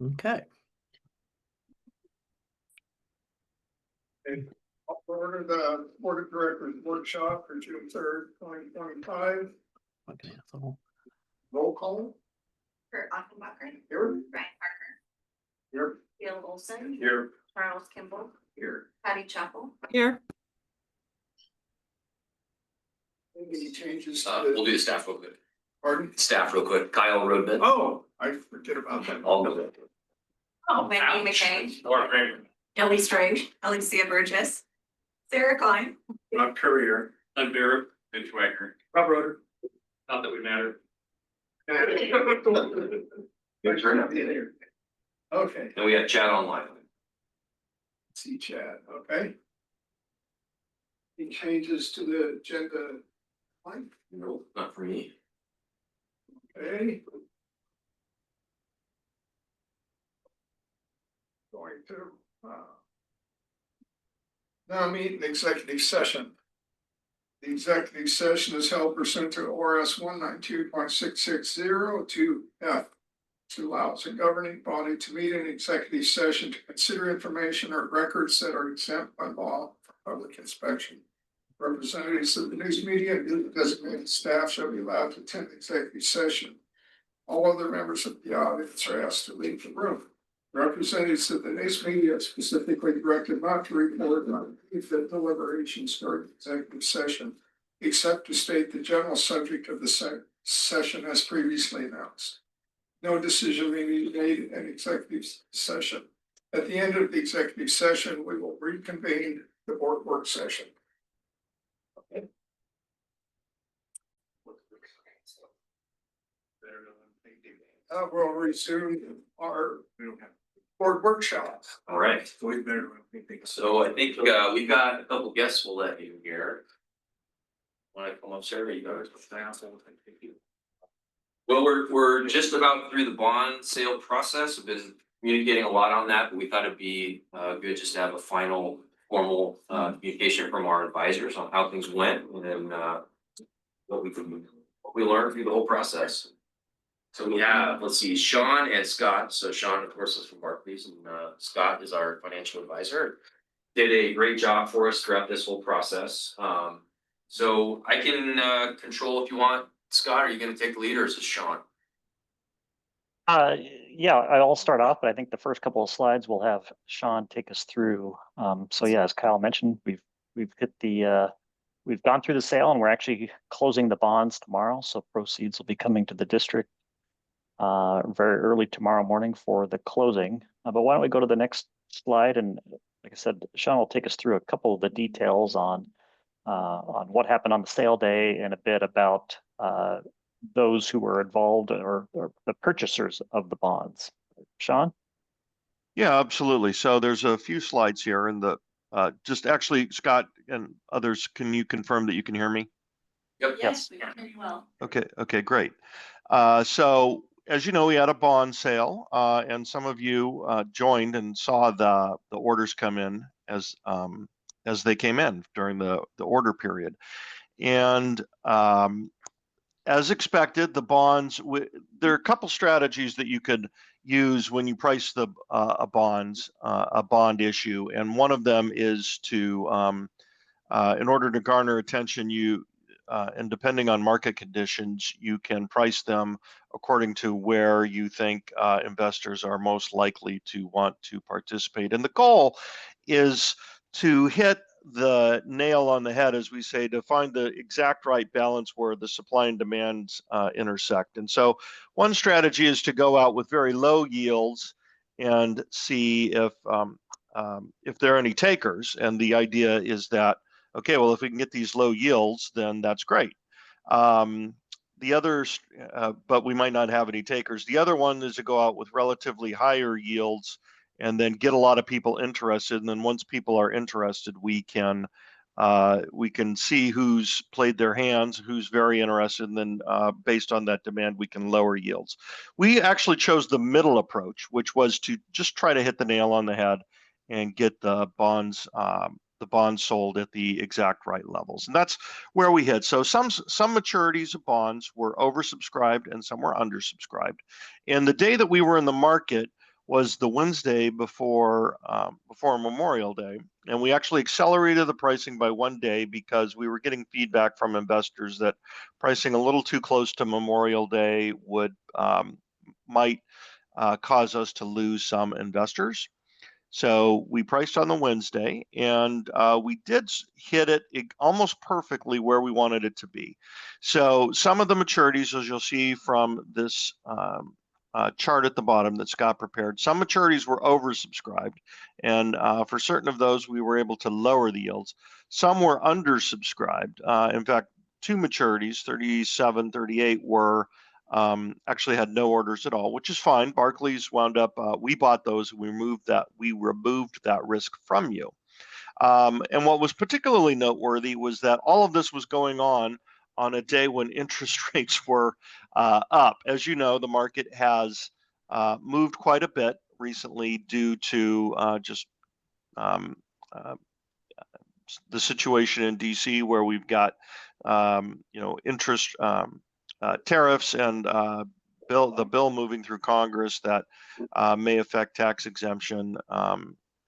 Okay. I'll order the Board of Directors workshop for June 3rd, 2025. Okay, so Roll call. Kurt Achenbacher. Here. Ryan Parker. Here. Bill Olson. Here. Charles Kimball. Here. Patty Chappell. Here. Any changes to We'll do the staff real quick. Pardon? Staff real quick. Kyle Rodman. Oh, I forget about that. All of it. Oh, Wendy McKay. Laura Kramer. Ellie Strange. Alicia Burgess. Sarah Klein. Rob Courier. I'm Barrett. Mitch Wagner. Rob Roder. Not that we matter. Good turnout there. Okay, And we got chat online. see chat, okay. Any changes to the agenda? Line? No, not for me. Okay. Going to, now meet an executive session. The executive session is held pursuant to ORS 192.660 to F. To allows a governing body to meet in executive session to consider information or records that are exempt by law for public inspection. Representatives of the news media and designated staff shall be allowed to attend the executive session. All other members of the audience are asked to leave the room. Representatives of the news media are specifically directed not to report on the deliberations during the executive session, except to state the general subject of the session as previously announced. No decision may be made in an executive session. At the end of the executive session, we will reconvene the board work session. Okay. We'll resume our board workshop. All right. So I think we've got a couple guests we'll let you here. Want to come up, Sarah? You guys. Well, we're just about through the bond sale process. We've been communicating a lot on that, but we thought it'd be good just to have a final formal communication from our advisors on how things went and then what we learned through the whole process. So we have, let's see, Sean and Scott. So Sean, of course, is from Barclays, and Scott is our financial advisor. Did a great job for us throughout this whole process. So I can control if you want. Scott, are you going to take the lead, or is it Sean? Yeah, I'll start off, but I think the first couple of slides will have Sean take us through. So yeah, as Kyle mentioned, we've gone through the sale, and we're actually closing the bonds tomorrow. So proceeds will be coming to the district very early tomorrow morning for the closing. But why don't we go to the next slide? And like I said, Sean will take us through a couple of the details on what happened on the sale day and a bit about those who were involved or the purchasers of the bonds. Sean? Yeah, absolutely. So there's a few slides here, and just actually, Scott and others, can you confirm that you can hear me? Yep. Yes, we can hear you well. Okay, great. So as you know, we had a bond sale, and some of you joined and saw the orders come in as they came in during the order period. And as expected, the bonds, there are a couple strategies that you could use when you price a bond issue. And one of them is to, in order to garner attention, and depending on market conditions, you can price them according to where you think investors are most likely to want to participate. And the goal is to hit the nail on the head, as we say, to find the exact right balance where the supply and demands intersect. And so one strategy is to go out with very low yields and see if there are any takers. And the idea is that, okay, well, if we can get these low yields, then that's great. The others, but we might not have any takers. The other one is to go out with relatively higher yields and then get a lot of people interested. And then once people are interested, we can see who's played their hands, who's very interested, and then based on that demand, we can lower yields. We actually chose the middle approach, which was to just try to hit the nail on the head and get the bonds sold at the exact right levels. And that's where we hit. So some maturities of bonds were oversubscribed and some were undersubscribed. And the day that we were in the market, was the Wednesday before Memorial Day, and we actually accelerated the pricing by 1 day because we were getting feedback from investors that pricing a little too close to Memorial Day would might cause us to lose some investors. So we priced on the Wednesday, and we did hit it almost perfectly where we wanted it to be. So some of the maturities, as you'll see from this chart at the bottom that Scott prepared, some maturities were oversubscribed, and for certain of those, we were able to lower the yields. Some were undersubscribed. In fact, 2 maturities, 37, 38, were actually had no orders at all, which is fine. Barclays wound up, we bought those, we removed that risk from you. And what was particularly noteworthy was that all of this was going on a day when interest rates were up. As you know, the market has moved quite a bit recently due to just the situation in DC, where we've got interest tariffs and the bill moving through Congress that may affect tax exemption,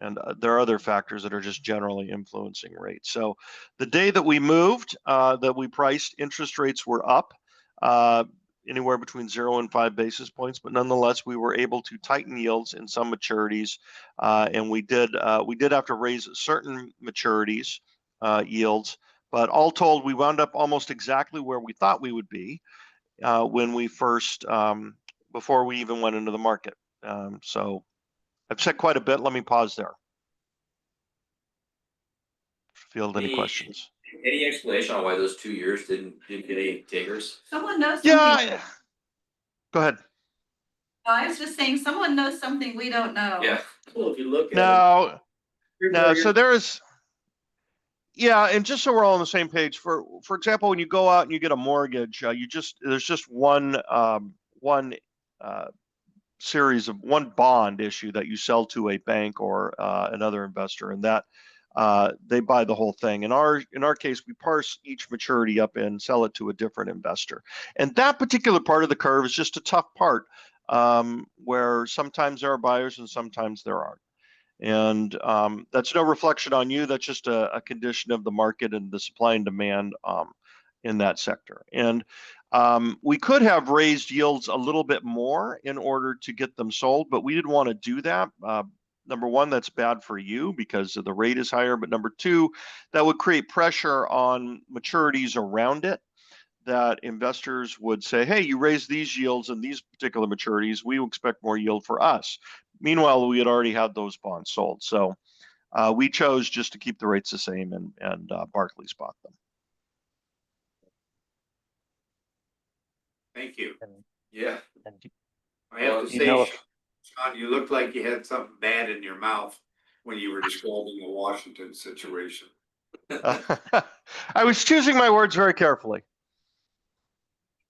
and there are other factors that are just generally influencing rates. So the day that we moved, that we priced, interest rates were up anywhere between 0 and 5 basis points, but nonetheless we were able to tighten yields in some maturities, and we did have to raise certain maturities yields, but all told, we wound up almost exactly where we thought we would be when we first, before we even went into the market. So I've said quite a bit. Let me pause there. Field any questions? Any explanation on why those 2 years didn't get any takers? Someone knows something. Yeah. Go ahead. I was just saying, someone knows something we don't know. Yeah. Well, if you look at No, so there is, yeah, and just so we're all on the same page, for example, when you go out and you get a mortgage, there's just one series of one bond issue that you sell to a bank or another investor, and that they buy the whole thing. In our case, we parse each maturity up and sell it to a different investor, and that particular part of the curve is just a tough part, where sometimes there are buyers and sometimes there aren't. And that's no reflection on you. That's just a condition of the market and the supply and demand in that sector. And we could have raised yields a little bit more in order to get them sold, but we didn't want to do that. Number one, that's bad for you because the rate is higher. But number two, that would create pressure on maturities around it, that investors would say, hey, you raised these yields and these particular maturities, we expect more yield for us. Meanwhile, we had already had those bonds sold. So we chose just to keep the rates the same, and Barclays bought them. Thank you. Yeah. And I have to you say, know if- Sean, you looked like you had something bad in your mouth when you were describing the Washington situation. I was choosing my words very carefully.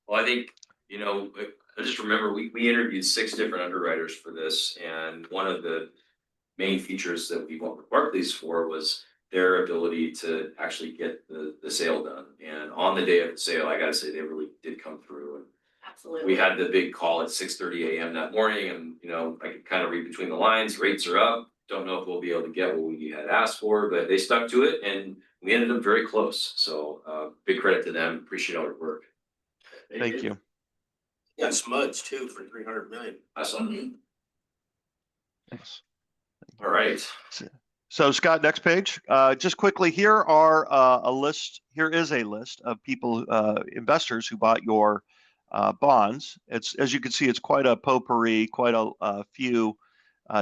Well, I think, I just remember we interviewed 6 different underwriters for this, and one of the main features that we went with Barclays for was their ability to actually get the sale done. And on the day of the sale, I gotta say, they really did come through. And Absolutely. we had the big call at 6:30 a.m. that morning, and I could kind of read between the lines. Rates are up. Don't know if we'll be able to get what we had asked for, but they stuck to it, and we ended up very close. So big credit to them. Appreciate all their work. Thank you. Got smudged too for 300 million. I saw Mhm. Yes. All right. So Scott, next page. Just quickly, here is a list of people, investors who bought your bonds. As you can see, it's quite a potpourri, quite a few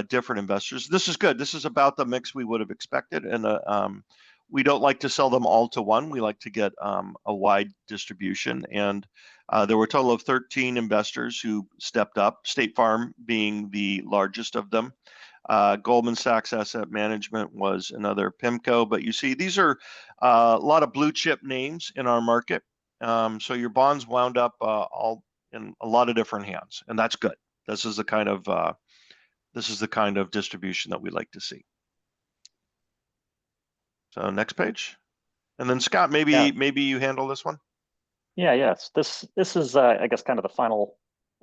different investors. This is good. This is about the mix we would have expected, and we don't like to sell them all to one. We like to get a wide distribution, and there were a total of 13 investors who stepped up, State Farm being the largest of them. Goldman Sachs Asset Management was another, PIMCO, but you see these are a lot of blue chip names in our market. So your bonds wound up all in a lot of different hands, and that's good. This is the kind of distribution that we like to see. So next page, and then Scott, maybe you handle this one. Yes, this is I guess kind of the final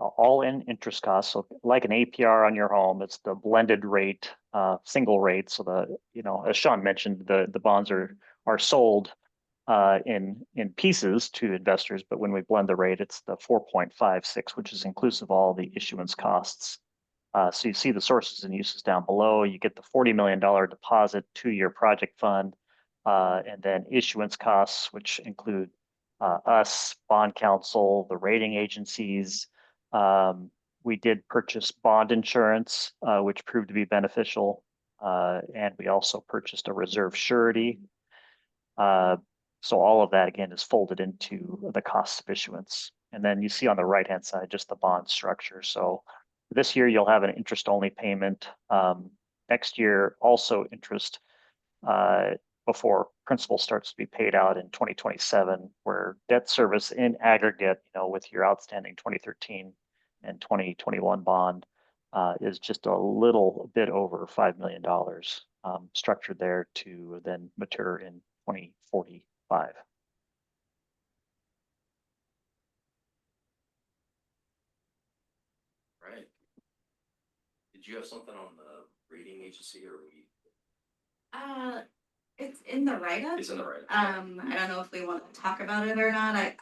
all-in interest costs. So like an APR on your home, it's the blended rate, single rate. So as Sean mentioned, the bonds are sold in pieces to investors, but when we blend the rate, it's the 4.56, which is inclusive of all the issuance costs. So you see the sources and uses down below. You get the $40 million deposit to your project fund, and then issuance costs, which include us, bond counsel, the rating agencies. We did purchase bond insurance, which proved to be beneficial, and we also purchased a reserve surety. So all of that again is folded into the cost of issuance. And then you see on the right-hand side just the bond structure. So this year you'll have an interest-only payment. Next year also interest before principal starts to be paid out in 2027, where debt service in aggregate, with your outstanding 2013 and 2021 bond is just a little bit over $5 million, structured there to then mature in 2045. Right. Did you have something on the rating agency or we? It's in the write-up. It's in the right. I don't know if we want to talk about it or not.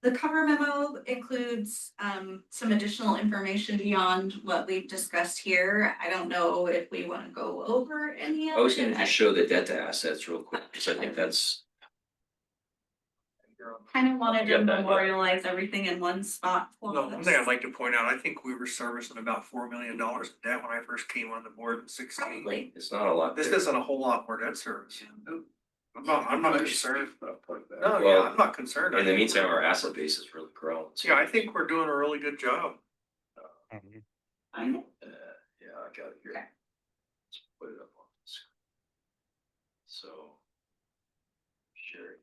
The cover memo includes some additional information beyond what we've discussed here. I don't know if we want to go over any of it. I was gonna just show the debt to assets real quick, because I think that's. Kind of wanted to Yeah, that, yeah. memorialize everything in one spot. for No, one us. thing I'd like to point out, I think we were servicing about $4 million in debt when I first came on the board in 16. Probably. It's not a lot. This there. isn't a whole lot more debt service. I'm not concerned. No, Well, yeah, I'm not concerned. In the meantime, our asset base has really grown. So, Yeah, I think we're doing a really good job. I know. yeah, I got it here. Okay. Let's put it up on the screen. So. Sure.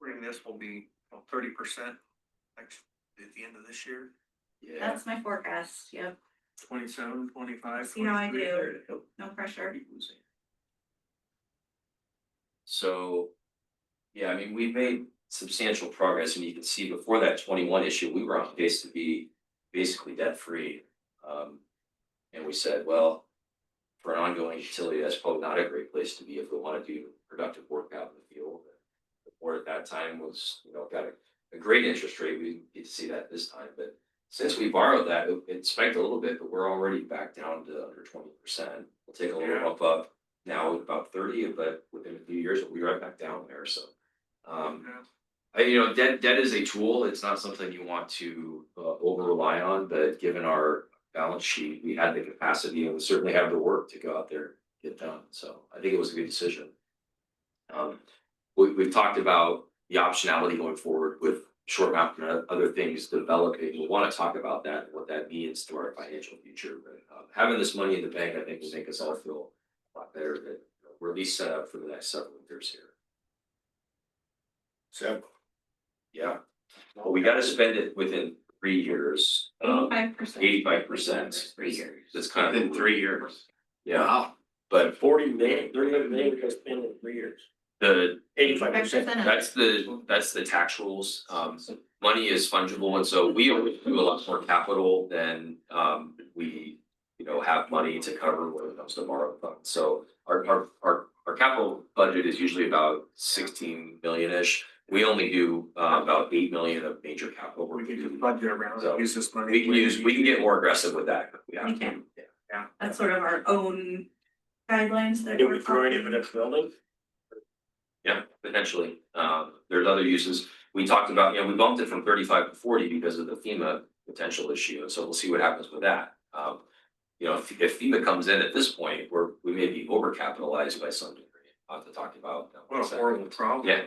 According to this will be 30% next, at the end of this year, Yeah. That's my forecast. Yep. 27, 25. See how I 23. do. No pressure. So, yeah, I mean, we've made substantial progress, and you can see before that 21 issue, we were on pace to be basically debt free. And we said, well, for an ongoing utility, that's probably not a great place to be if we want to do productive work out in the field. The board at that time was, got a great interest rate. We didn't get to see that this time, but since we borrowed that, it spiked a little bit, but we're already back down to under 20%. We'll take a little Yeah. bump up now with about 30, but within a few years, we'll be right back down there. So, Yeah. debt is a tool. It's not something you want to over rely on, but given our balance sheet, we had the capacity and we certainly have the work to go out there and get done. So I think it was a good decision. We've talked about the optionality going forward with short mountain and other things developing. We want to talk about that and what that means to our financial future. But having this money in the bank, I think, will make us all feel a lot better that we're at least set up for the next several years here. So. Yeah, well, we got to spend it within 3 years. 85%. 85%. 3 years. That's kind of In 3 years. Yeah, Wow. but 40 million, 300 million, we can spend in 3 years. the 85%. that's the tax rules. Money is fungible, and so we always do a lot more capital than we have money to cover when it comes to borrowed funds. So our capital budget is usually about 16 million-ish. We only do about 8 million of major capital work. We can do budget around, So, use this money. We can get more aggressive with that if we have We to. can. Yeah. That's sort of our own guidelines that Do we're we throw any of following. it at the building? Yeah, potentially. There's other uses. We talked about, we bumped it from 35 to 40 because of the FEMA potential issue, and so we'll see what happens with that. If FEMA comes in at this point, we may be overcapitalized by some degree. I'll have to talk about. What a horrible problem. Yeah.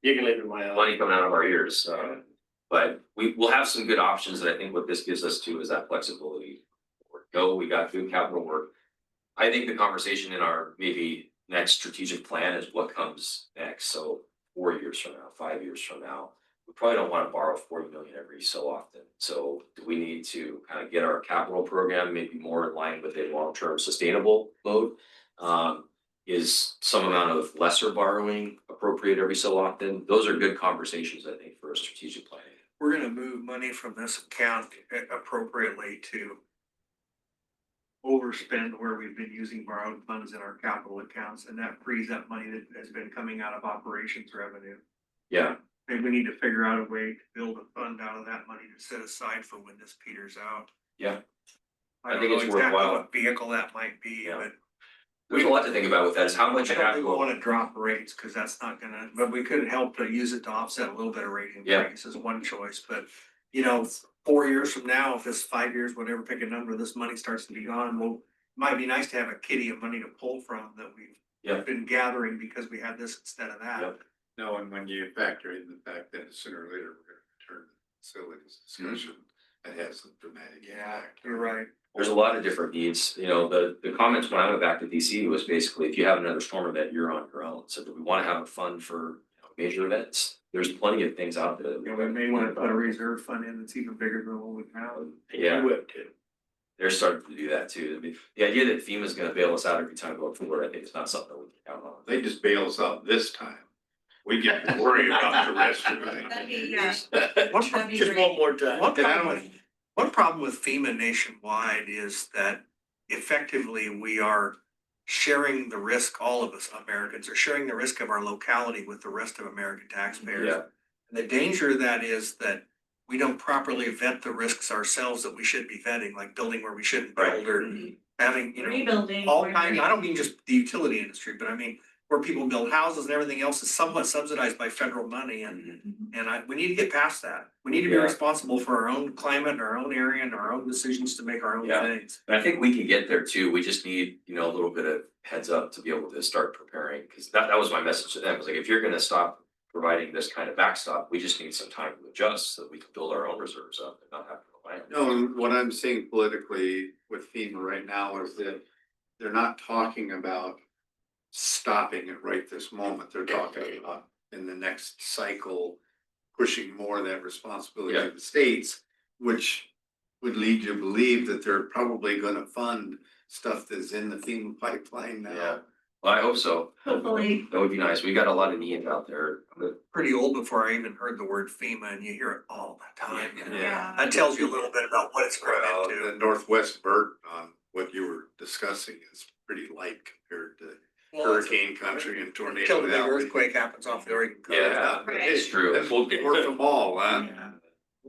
You can leave it in my office. Money coming out of our ears, but we'll have some good options, and I think what this gives us too is that flexibility. We got good capital work. I think the conversation in our maybe next strategic plan is what comes next. So 4 years from now, 5 years from now, we probably don't want to borrow 40 million every so often. So do we need to kind of get our capital program maybe more in line with a long-term sustainable mode? is some amount of lesser borrowing appropriate every so often? Those are good conversations, I think, for a strategic planning. We're gonna move money from this account appropriately to overspend where we've been using borrowed funds in our capital accounts, and that frees up money that has been coming out of operations revenue. Yeah, Maybe we need to figure out a way to build a fund out of that money to set aside for when this peters out. yeah. I don't think know it's exactly worthwhile. What vehicle that might be, Yeah. but. There's a lot to think about with that, is how much I don't think we capital. wanna drop rates, cause that's not gonna, but we could help to use it to offset a little bit of rate Yeah. increase is one choice, but. You know, 4 years from now, if this 5 years, whatever, pick a number, this money starts to be gone, well, might be nice to have a kitty of money to pull from that we've. Yeah. Been gathering because we had this instead of that. Yep. No, and when you factor in the fact that sooner or later we're gonna return to facilities discussion, that has a dramatic Yeah, impact. you're right. There's a lot of different needs, you know, the comments when I went back to DC was basically, if you have another storm event, you're on your own. So do we wanna have a fund for major events? There's plenty of things out there. You know, we may wanna put a reserve fund in that's even bigger than what we have. Yeah. We would too. They're starting to do that too. I mean, the idea that FEMA's gonna bail us out every time going forward, I think is not something we can count on. They just bail us out this time. We get to worry about the rest of That'd be, it. yeah, One that'd be Just great. one more time. One And I problem, don't- with- one problem with FEMA nationwide is that effectively we are sharing the risk, all of us Americans are sharing the risk of our locality with the rest of American taxpayers. Yeah. And the danger of that is that we don't properly vet the risks ourselves that we should be vetting, like building where we shouldn't build or having, you know, Rebuilding. all where- kinds, I don't mean just the utility industry, but I mean where people build houses and everything else is somewhat subsidized by federal money and Mhm. we need to get past that. We need to be Yeah. responsible for our own climate, our own area and our own decisions to make our own Yeah. things. And I think we can get there too. We just need, you know, a little bit of heads up to be able to start preparing. Cause that was my message to them. Was like, if you're gonna stop providing this kind of backstop, we just need some time to adjust so that we can build our own reserves up and not have to rely on. No, and what I'm seeing politically with FEMA right now is that they're not talking about stopping it right this moment. They're talking about in the next cycle, pushing more of that responsibility to the states, which would lead you to believe that they're probably gonna fund stuff that's in the FEMA pipeline Yeah. now. Well, I hope so. Hopefully. That would be nice. We got a lot of needs out there. Pretty old before I even heard the word FEMA and you hear it all the time. you know. Yeah. That tells you a little bit about what it's grown Well, into. the Northwest burden on what you were discussing is pretty light compared to hurricane country and tornado. Until the big valley. earthquake happens off the Oregon coast. Yeah, Right. it's true. That's worth them all, huh?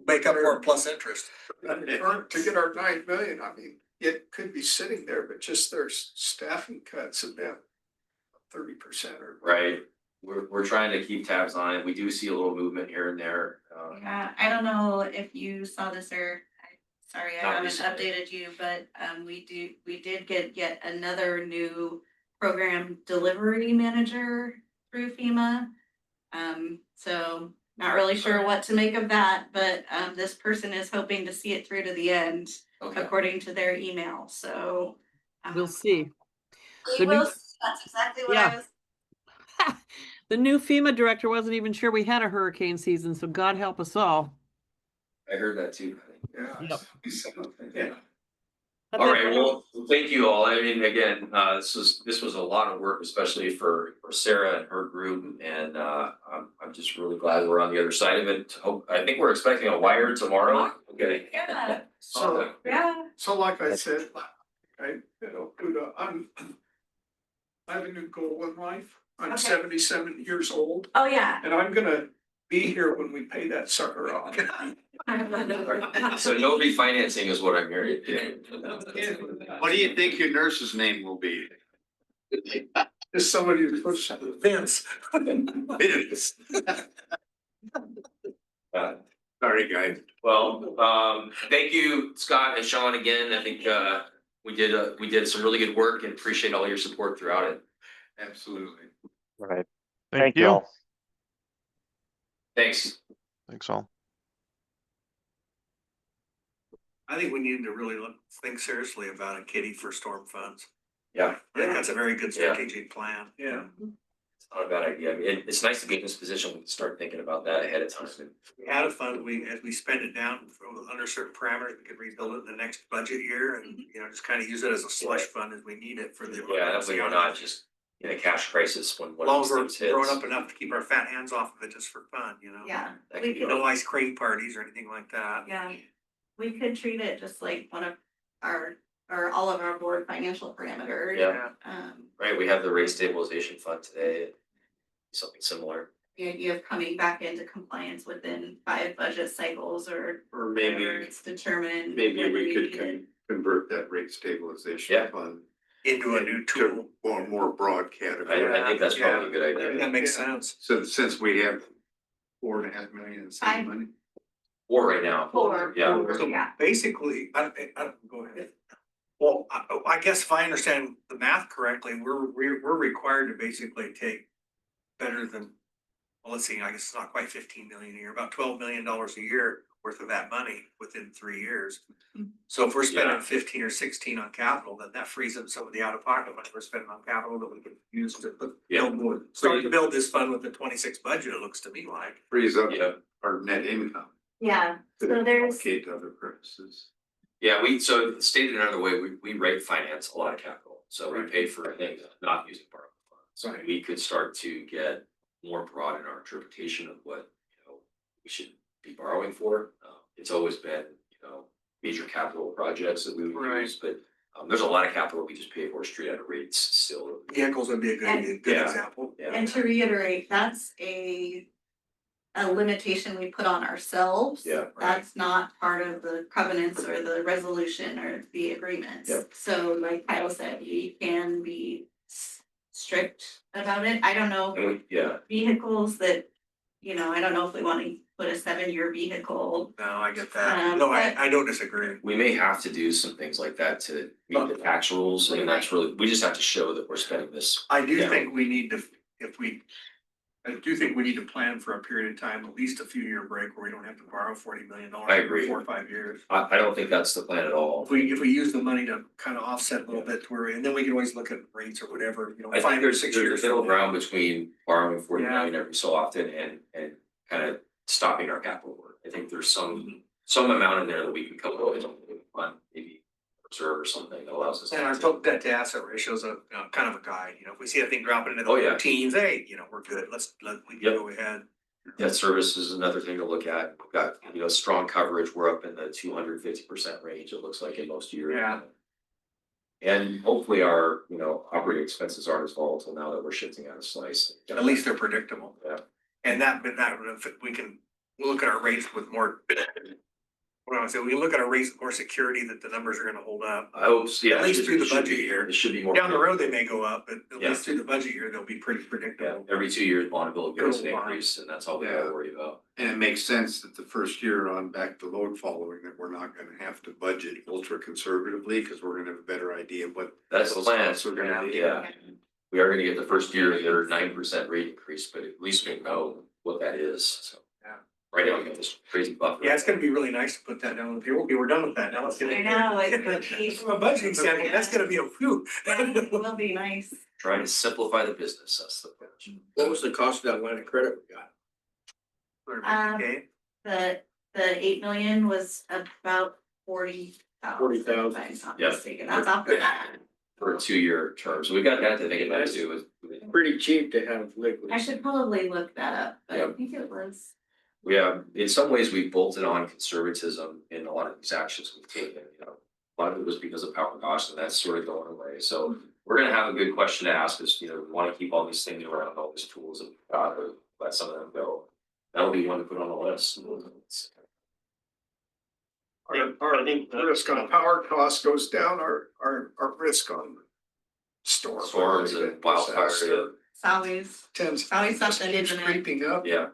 Make up for it plus interest. To get our 9 million, I mean, it could be sitting there, but just their staffing cuts have been 30% or. Right. We're trying to keep tabs on it. We do see a little movement here and there. Yeah, I don't know if you saw this sorry, I Not haven't recently. updated you, but we did get yet another new program delivery manager through FEMA. So not really sure what to make of that, but this person is hoping to see it through to the end, Okay. according to their email, so. We'll see. We The new- will, that's exactly what I Yeah. was. The new FEMA director wasn't even sure we had a hurricane season, so God help us all. I heard that too. Yeah. Yep. Yeah. But All that- right, well, thank you all. I mean, again, this was a lot of work, especially for Sarah and her group. And I'm just really glad we're on the other side of it. I think we're expecting a wire tomorrow. Okay. Yeah. So, Yeah, so like I said, kudos, I have a new goal in life. I'm Okay. 77 years old oh, yeah. and I'm gonna be here when we pay that sucker off. So no refinancing is what I'm hearing. What do you think your nurse's name will be? Just somebody who puts. Vince. Sorry, guys. Well, thank you, Scott and Sean, again. I think we did some really good work and appreciate all your support throughout it. Absolutely. Right. Thank you you. all. Thanks. Thanks all. I think we need to really think seriously about a kitty for storm funds. Yeah. I think that's a very good Yeah. strategic plan. Yeah. It's not a bad idea. I mean, it's nice to be in this position, we can start thinking about that ahead of time. We had a fund, as we spend it down under certain parameters, we could rebuild it in the next budget year and, just kind of use it as a slush fund as we need it for the. Yeah, that way we're not just, in a cash crisis when As one long of as these we're things hits. grown up enough to keep our fat hands off of it just for fun, you know? Yeah, That we could be could, No ice cream parties or anything like that. yeah, we could treat it just like one of our, or all of our board financial parameters. Yeah. Um, Right, we have the rate stabilization fund today, something similar. the idea of coming back into compliance within 5 budget cycles or Or whatever maybe, it's determined. maybe when we could need it. convert that rate stabilization Yeah. fund Into a new to tool. a more broad category. I think that's probably a good idea. That makes sense. So since we have 4.5 million in saving money. Or right now. Four. Yeah. So basically, go ahead. Well, I guess if I understand the math correctly, we're required to basically take better than, well, let's see, I guess it's not quite 15 million a year, about $12 million a year worth of that money within 3 years. So if we're spending Yeah. 15 or 16 on capital, then that frees up some of the out-of-pocket money we're spending on capital that we could use to Yeah. start to build this fund with the 26 budget, it looks to me like. Frees up Yeah. our net income. Yeah, to so there's, allocate to other purposes. Yeah, so stated another way, we rate finance a lot of capital, so we pay for things not using borrowing funds. So Right. we could start to get more broad in our interpretation of what, we should be borrowing for. It's always been, major capital projects that we would Right. use, but there's a lot of capital we just pay for straight out of rates still. Vehicles would be a good Yeah. example. Yeah. and to reiterate, that's a limitation we put on ourselves. Yeah. That's not part of the covenants or the resolution or the agreements. Yep. So like Kyle said, we can be strict about it. I don't know And yeah, vehicles that, I don't know if we want to put a 7-year vehicle. No, I get that. No, I don't disagree. we may have to do some things like that to meet the tax rules, and that's really, we just have to show that we're spending this. I do Yeah. think we need to, I do think we need to plan for a period of time, at least a few year break where we don't have to borrow $40 million. I agree. For 4 or 5 years. I don't think that's the plan at all. If we use the money to kind of offset a little bit to where, and then we can always look at rates or whatever, I 5 think or there's 6 a years. middle from now. ground between borrowing 40 Yeah. million every so often and kind of stopping our capital work. I think there's some amount in there that we can come up with on maybe reserve or something that allows us. And our to- total debt to asset ratio is a, kind of a guide, if we see a thing dropping into the Oh, yeah. teens, hey, we're good, we can Yep. go ahead. Debt service is another thing to look at. We've got, strong coverage. We're up in the 250% range, it looks like in most years. Yeah. And hopefully our, operating expenses aren't as volatile now that we're shifting out of slice. At least they're predictable. Yeah. And we'll look at our rates with more. What do I say, we can look at our rates with more security that the numbers are gonna hold up. I hope, yeah. At least it through the should budget be- year. It should be more. Down the road, they may go up, but at Yeah. least through the budget year, they'll be pretty Yeah, predictable. every 2 years, Bonneville gives an Good line. increase, and that's all we gotta worry about. And it makes sense that the first year on back to load following that we're not gonna have to budget ultra conservatively, because we're gonna have a better idea of what That's the those plan. costs are gonna be. Yeah. We are gonna get the first year, their 9% rate increase, but at least we know what that is, so. Yeah. Right now, we got this crazy buffer. Yeah, it's gonna be really nice to put that down on the paper. Okay, we're done with that. Now let's get. I know, it's- From a budgeting standpoint, that's gonna be a whew. It will be nice. Trying to simplify the business, that's the approach. What was the cost of that line of credit we got? Okay, The 8 million was about 40,000. 40,000. If I'm not Yeah. mistaken, that's off the bat. For a 2-year term, so we got that to think about too. Pretty cheap to have liquid. I should probably look that up, but I Yep. think it was. We have, in some ways, we bolted on conservatism in a lot of these actions we've taken, A lot of it was because of power cost, and that's sort of going away, so we're gonna have a good question to ask us, we wanna keep all these things around, all these tools that we've got, or let some of them go. That'll be one to put on the list. Our risk on power costs goes down, our risk on storm. Storms and wildfires, It's always, Tends. always something, keeps isn't it? creeping up. yeah.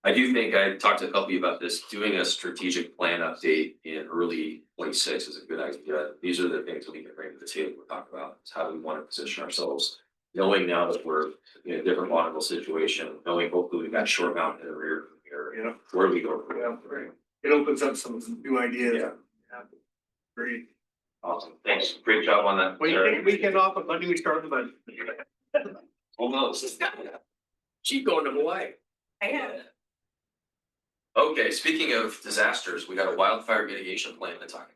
I do think, I talked to a couple of you about this, doing a strategic plan update in early 26 is a good idea. These are the things that we can bring to the table to talk about, is how we want to position ourselves. Knowing now that we're in a different logical situation, knowing hopefully we've got Short Mountain in the rear here, yeah, where do we go from yeah, there? right. It opens up some new ideas. Yeah. Great. Awesome, thanks, great job on that. Well, you take a weekend off, but Monday we start the budget. Almost. She's going to Hawaii. I have. Okay, speaking of disasters, we got a wildfire mitigation plan to talk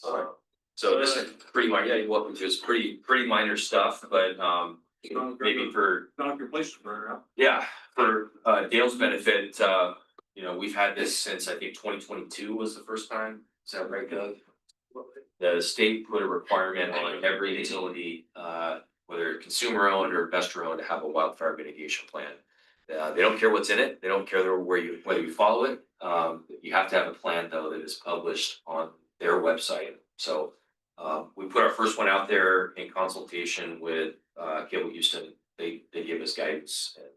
about. So this is pretty minor, yeah, you're welcome to, it's pretty minor stuff, but maybe for, Not your place to burn up. yeah, for Dale's benefit, we've had this since I think 2022 was the first time, is that right, Doug? The state put a requirement on every utility, whether consumer owned or investor owned, to have a wildfire mitigation plan. They don't care what's in it, they don't care whether you follow it, you have to have a plan though that is published on their website. So we put our first one out there in consultation with Cable Houston. They gave us guidance and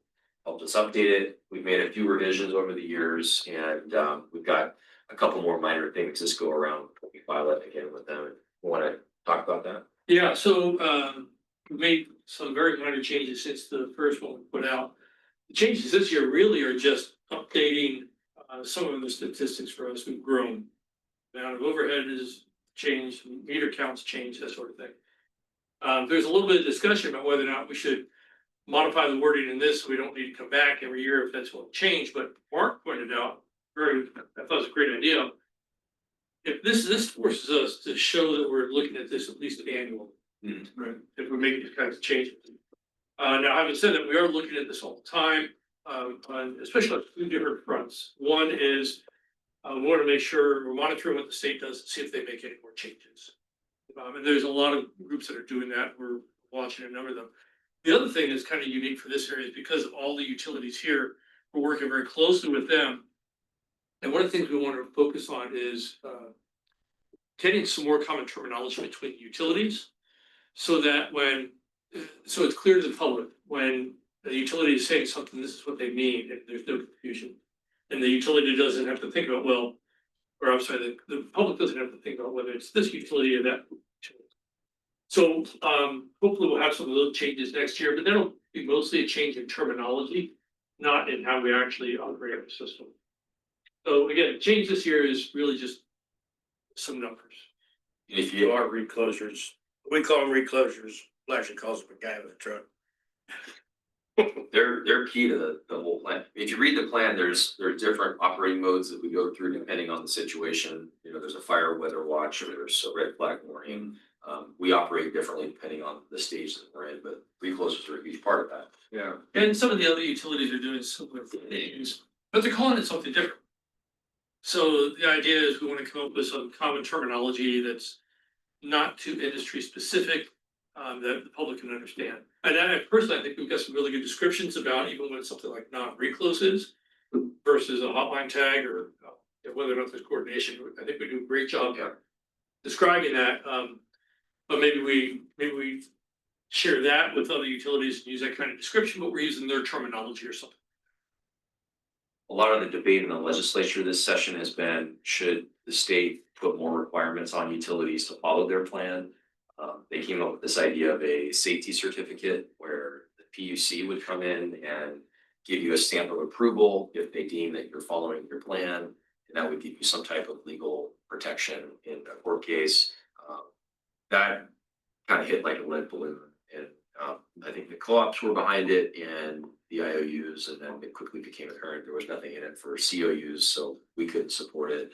helped us update it. We've made a few revisions over the years, and we've got a couple more minor things this go around. We file it again with them. Want to talk about that? Yeah, so we made some very minor changes since the first one we put out. The changes this year really are just updating some of the statistics for us. We've grown. The amount of overhead has changed, meter counts changed, that sort of thing. There's a little bit of discussion about whether or not we should modify the wording in this, so we don't need to come back every year if that's what changed, but Mark pointed out, I thought it was a great idea. If this forces us to show that we're looking at this at least annually, right, if we make these kinds of changes. Now, having said that, we are looking at this all the time, especially on two different fronts. One is, we want to make sure we're monitoring what the state does and see if they make any more changes. And there's a lot of groups that are doing that. We're watching a number of them. The other thing that's kind of unique for this area is because of all the utilities here, we're working very closely with them. And one of the things we want to focus on is getting some more common terminology between utilities, so that so it's clear to the public when the utility is saying something, this is what they mean, and there's no confusion. And the utility doesn't have to think about, the public doesn't have to think about whether it's this utility or that utility. So hopefully we'll have some of those changes next year, but that'll be mostly a change in terminology, not in how we actually operate the system. So again, change this year is really just some numbers. If You you are reclosers. We call them reclosers. Flash calls them a guy with a truck. they're key to the whole plan. If you read the plan, there's different operating modes that we go through depending on the situation. There's a fire weather watch, or there's a red flag warning. We operate differently depending on the stage that we're in, but reclosers are a huge part of that. Yeah. And some of the other utilities are doing similar things, but they're calling it something different. So the idea is we want to come up with some common terminology that's not too industry specific, that the public can understand. And I personally, I think we've got some really good descriptions about even when it's something like non-reclose is versus a hotline tag, or whether or not there's coordination. I think we do a great job describing that. But maybe we share that with other utilities and use that kind of description, but we're using their terminology or something. A lot of the debate in the legislature this session has been, should the state put more requirements on utilities to follow their plan? They came up with this idea of a safety certificate where the PUC would come in and give you a stamp of approval if they deem that you're following your plan, and that would give you some type of legal protection in a court case. That kind of hit like a lead balloon, and I think the co-ops were behind it and the IOUs, and then it quickly became apparent there was nothing in it for COUs, so we couldn't support it.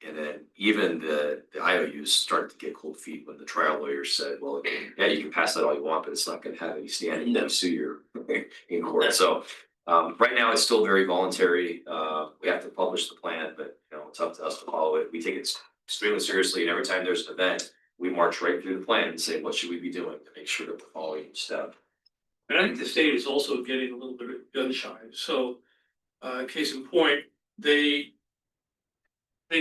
And then even the IOUs started to get cold feet when the trial lawyers said, well, yeah, you can pass that all you want, but it's not going to have any standing to sue you in court. So right now it's still very voluntary. We have to publish the plan, but it's up to us to follow it. We take it extremely seriously, and every time there's an event, we march right through the plan and say, what should we be doing to make sure that we're following each step? And I think the state is also getting a little bit gun shy. So, case in point, they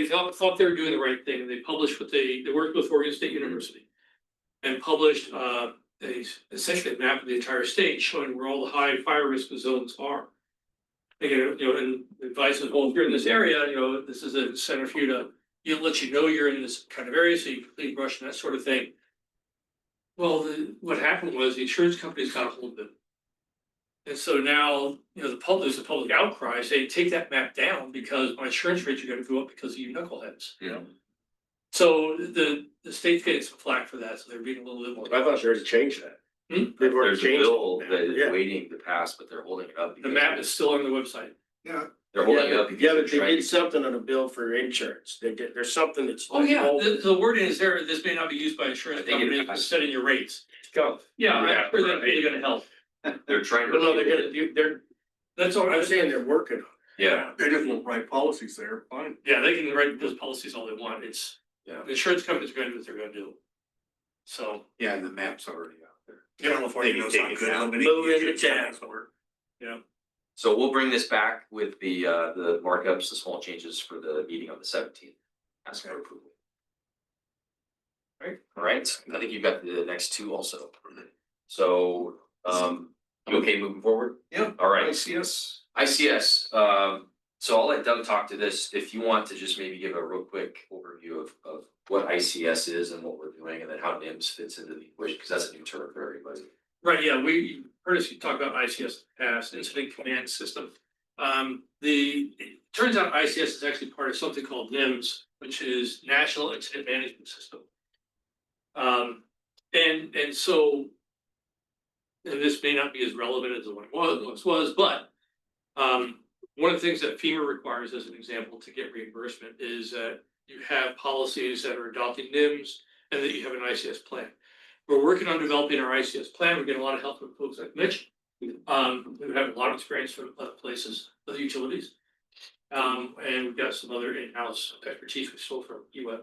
thought they were doing the right thing. They published they worked with Oregon State University and published essentially a map of the entire state showing where all the high fire risk zones are. And advice is, well, if you're in this area, this is a center for you to, let you know you're in this kind of area, so you complete brush and that sort of thing. Well, what happened was the insurance companies got a hold of it. And so now, there's a public outcry saying, take that map down because my insurance rates are going to go up because of you knuckleheads. Yeah. So the state's getting some flack for that, so they're being a little bit more. I thought there was a change that. They've already There's a changed bill it. that is Yeah. waiting to pass, but they're holding it up. The map is still on the website. Yeah, They're holding you up. because Yeah, they're but they trying to- did something on a bill for insurance. There's something that's. Oh, yeah, the wording is there, this may not be used by insurance I think it- companies, but setting your rates. Go. Yeah, I'm Yeah, sure that right. may gonna help. They're trying to. Well, no, they're, That's all I'm right. saying they're working on Yeah, They just won't write policies there, fine. Yeah, they can write those policies all they want. It's, yeah. the insurance companies are gonna do what they're gonna do. So, Yeah, and the map's already out there. California knows how good down. limiting Move into utilities town. work. So we'll bring this back with the markups, the small changes for the meeting on the 17th. Ask for approval. All right, I think you've got the next two also. So, you okay moving forward? Yeah. All right. ICS. ICS, so I'll let Doug talk to this. If you want to just maybe give a real quick overview of what ICS is and what we're doing and then how NIMS fits into the equation, because that's a new term for everybody. right, yeah, we heard us talk about ICS in the past, Incident Command System. It turns out ICS is actually part of something called NIMS, which is National Incident Management System. And so, and this may not be as relevant as the one it was, but one of the things that FEMA requires, as an example, to get reimbursement is that you have policies that are adopting NIMS and that you have an ICS plan. We're working on developing our ICS plan. We're getting a lot of help from folks like Mitch. We have a lot of experience from other places, other utilities. And we've got some other in-house expertise we stole from UWeb.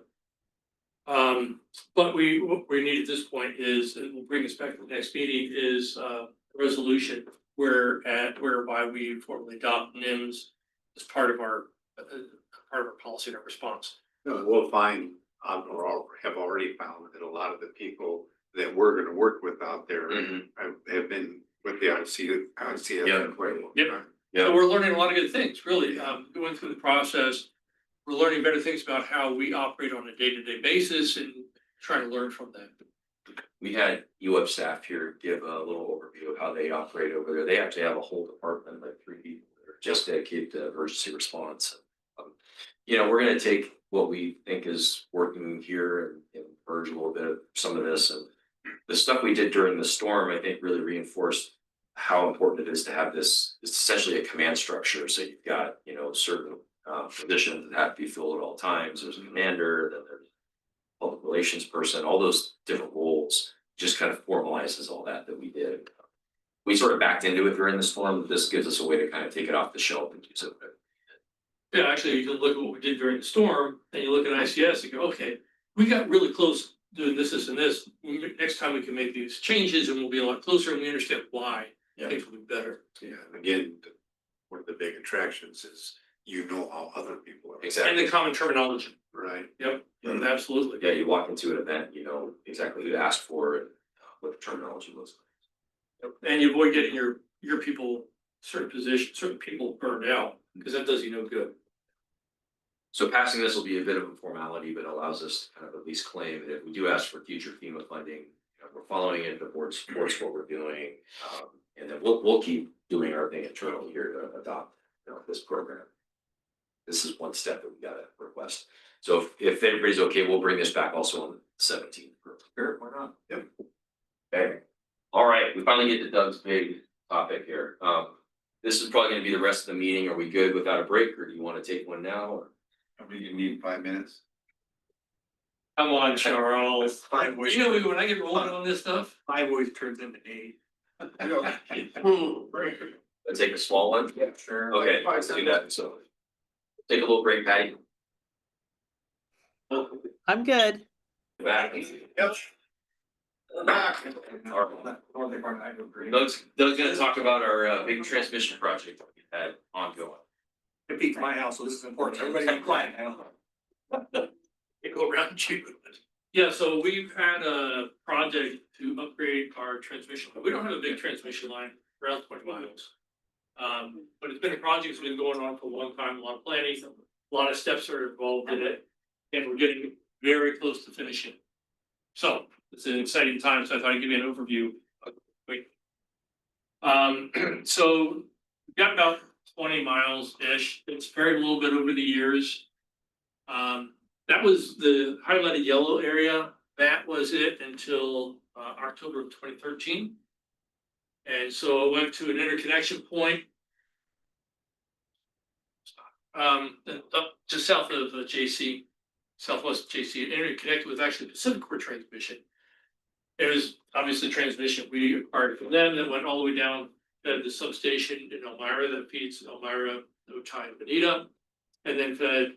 But what we need at this point is, and we'll bring this back to the next meeting, is a resolution whereby we formally adopt NIMS as part of our policy and our response. No, we'll find, or have already found that a lot of the people that we're gonna work with out there have been with the ICS. Yeah. quite a long Yep. time. So we're learning a lot of good things, really, going through the process. We're learning better things about how we operate on a day-to-day basis and trying to learn from that. We had UWeb staff here give a little overview of how they operate over there. They actually have a whole department, like 3 people that are just dedicated to emergency response. We're gonna take what we think is working here and merge a little bit of some of this. And the stuff we did during the storm, I think, really reinforced how important it is to have this. It's essentially a command structure. So you've got, certain positions that have to be filled at all times. There's a commander, then there's a public relations person, all those different roles. Just kind of formalizes all that we did. We sort of backed into it during the storm. This gives us a way to kind of take it off the shelf and use it. Yeah, actually, you can look at what we did during the storm, and you look at ICS and go, okay, we got really close doing this, this, and this. Next time we can make these changes and we'll be a lot closer and we understand why things will be better. Yeah, and again, one of the big attractions is how other people are. Exactly. And the common terminology. Right. Yep, absolutely. Yeah, you walk into an event, you know exactly who to ask for and what the terminology looks like. And you avoid getting your people, certain people burned out, because that does you no good. So passing this will be a bit of a formality, but allows us to kind of at least claim that if we do ask for future FEMA funding, we're following it, the board supports what we're doing. And then we'll keep doing our thing internally here to adopt this program. This is one step that we gotta request. So if everybody's okay, we'll bring this back also on the 17th. Sure, why not? Yep. Okay. All right, we finally get to Doug's big topic here. This is probably gonna be the rest of the meeting. Are we good without a break, or do you want to take one now? Or? You need 5 minutes? Come on, Charles. Five always You know, when I get rolling on this stuff. always turns into 8. Let's take a small one. Yeah, sure. Okay, let's do that. So take a little break, Patty. I'm good. Back. Yep. All right. Doug's gonna talk about our big transmission project that we had ongoing. It beats my house, so this is important. Everybody be quiet now. They go around you. Yeah, so we've had a project to upgrade our transmission. We don't have a big transmission line, around 20 miles. But it's been a project that's been going on for a long time, a lot of planning, a lot of steps are involved in it. And we're getting very close to finishing. So it's an exciting time, so I thought I'd give you an overview. Wait. So we've got about 20 miles-ish. It's varied a little bit over the years. That was the highlighted yellow area. That was it until October of 2013. And so I went to an interconnection point. up just south of JC, southwest JC, interconnected with actually Pacific Core transmission. It was obviously transmission we acquired from them that went all the way down to the substation in Elmira that feeds Elmira, Otay, and Bonita, and then fed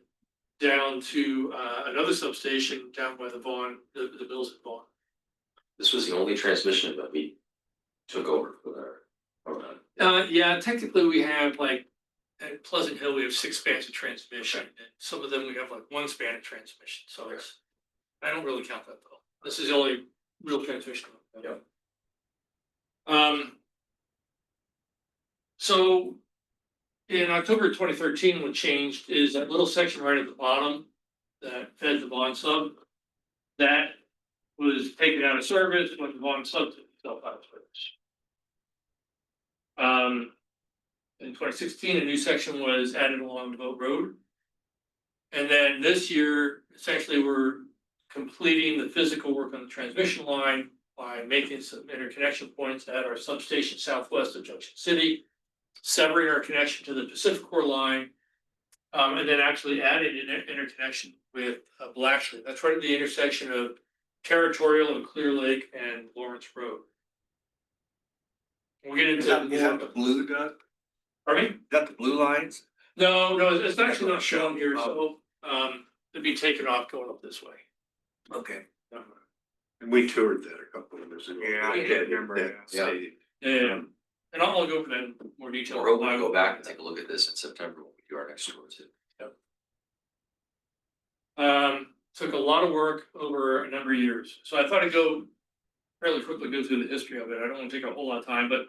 down to another substation down by the Vaughn, the mills at Vaughn. This was the only transmission that we took over for our. Yeah, technically we have like at Pleasant Hill, we have 6 spans of transmission, and some of them we have like 1 span of transmission, so it's, I don't really count that though. This is the only real transmission. Yep. So in October 2013, what changed is that little section right at the bottom that fed the Vaughn sub, that was taken out of service when the Vaughn sub took itself out of service. In 2016, a new section was added along the Boat Road. And then this year, essentially, we're completing the physical work on the transmission line by making some interconnection points at our substation southwest of Junction City, severing our connection to the Pacific Core line, and then actually adding an interconnection with Blatchley. That's right at the intersection of Territorial and Clear Lake and Lawrence Road. We'll get into Is that the blue, Doug? Pardon me? Is that the blue lines? No, it's actually not shown here, so it'd be taken off going up this way. Okay. And we toured that a couple of years ago. Yeah, I That- remember, that yeah. stadium. Yeah, and I'll go for that in more detail. We're hoping to go back and take a look at this in September when we do our next tour too. Took a lot of work over a number of years, so I thought I'd go fairly quickly go through the history of it. I don't want to take a whole lot of time, but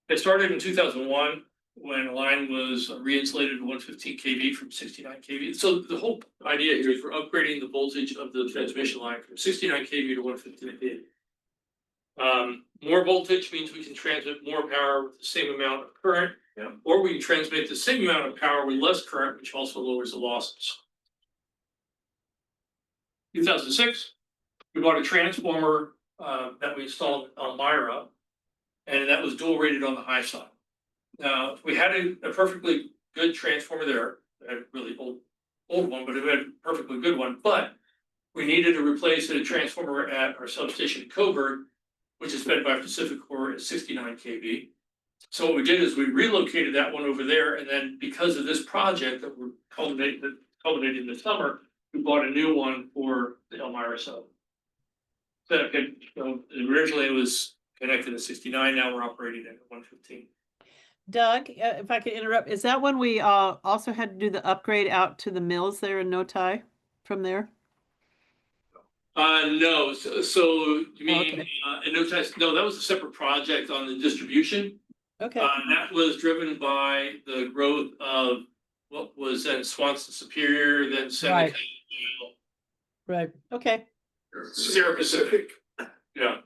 it started in 2001 when a line was re-insulated to 115 kV from 69 kV. So the whole idea here is we're upgrading the voltage of the transmission line from 69 kV to 115 kV. More voltage means we can transmit more power with the same amount of current, or we can transmit the same amount of power with less current, which also lowers the losses. 2006, we bought a transformer that we installed in Elmira, and that was dual rated on the high side. Now, we had a perfectly good transformer there, a really old one, but it had a perfectly good one, but we needed to replace a transformer at our substation in Coburg, which is fed by Pacific Core at 69 kV. So what we did is we relocated that one over there, and then because of this project that we're culminating this summer, we bought a new one for the Elmira sub. So originally it was connected to 69, now we're operating at 115. Doug, if I could interrupt, is that when we also had to do the upgrade out to the mills there in Otay from there? No, so you mean, Okay. in Otay, no, that was a separate project on the distribution. Okay, That was driven by the growth of what was then Swanson Superior, then Seneca. right, okay. Sierra Pacific. Yeah.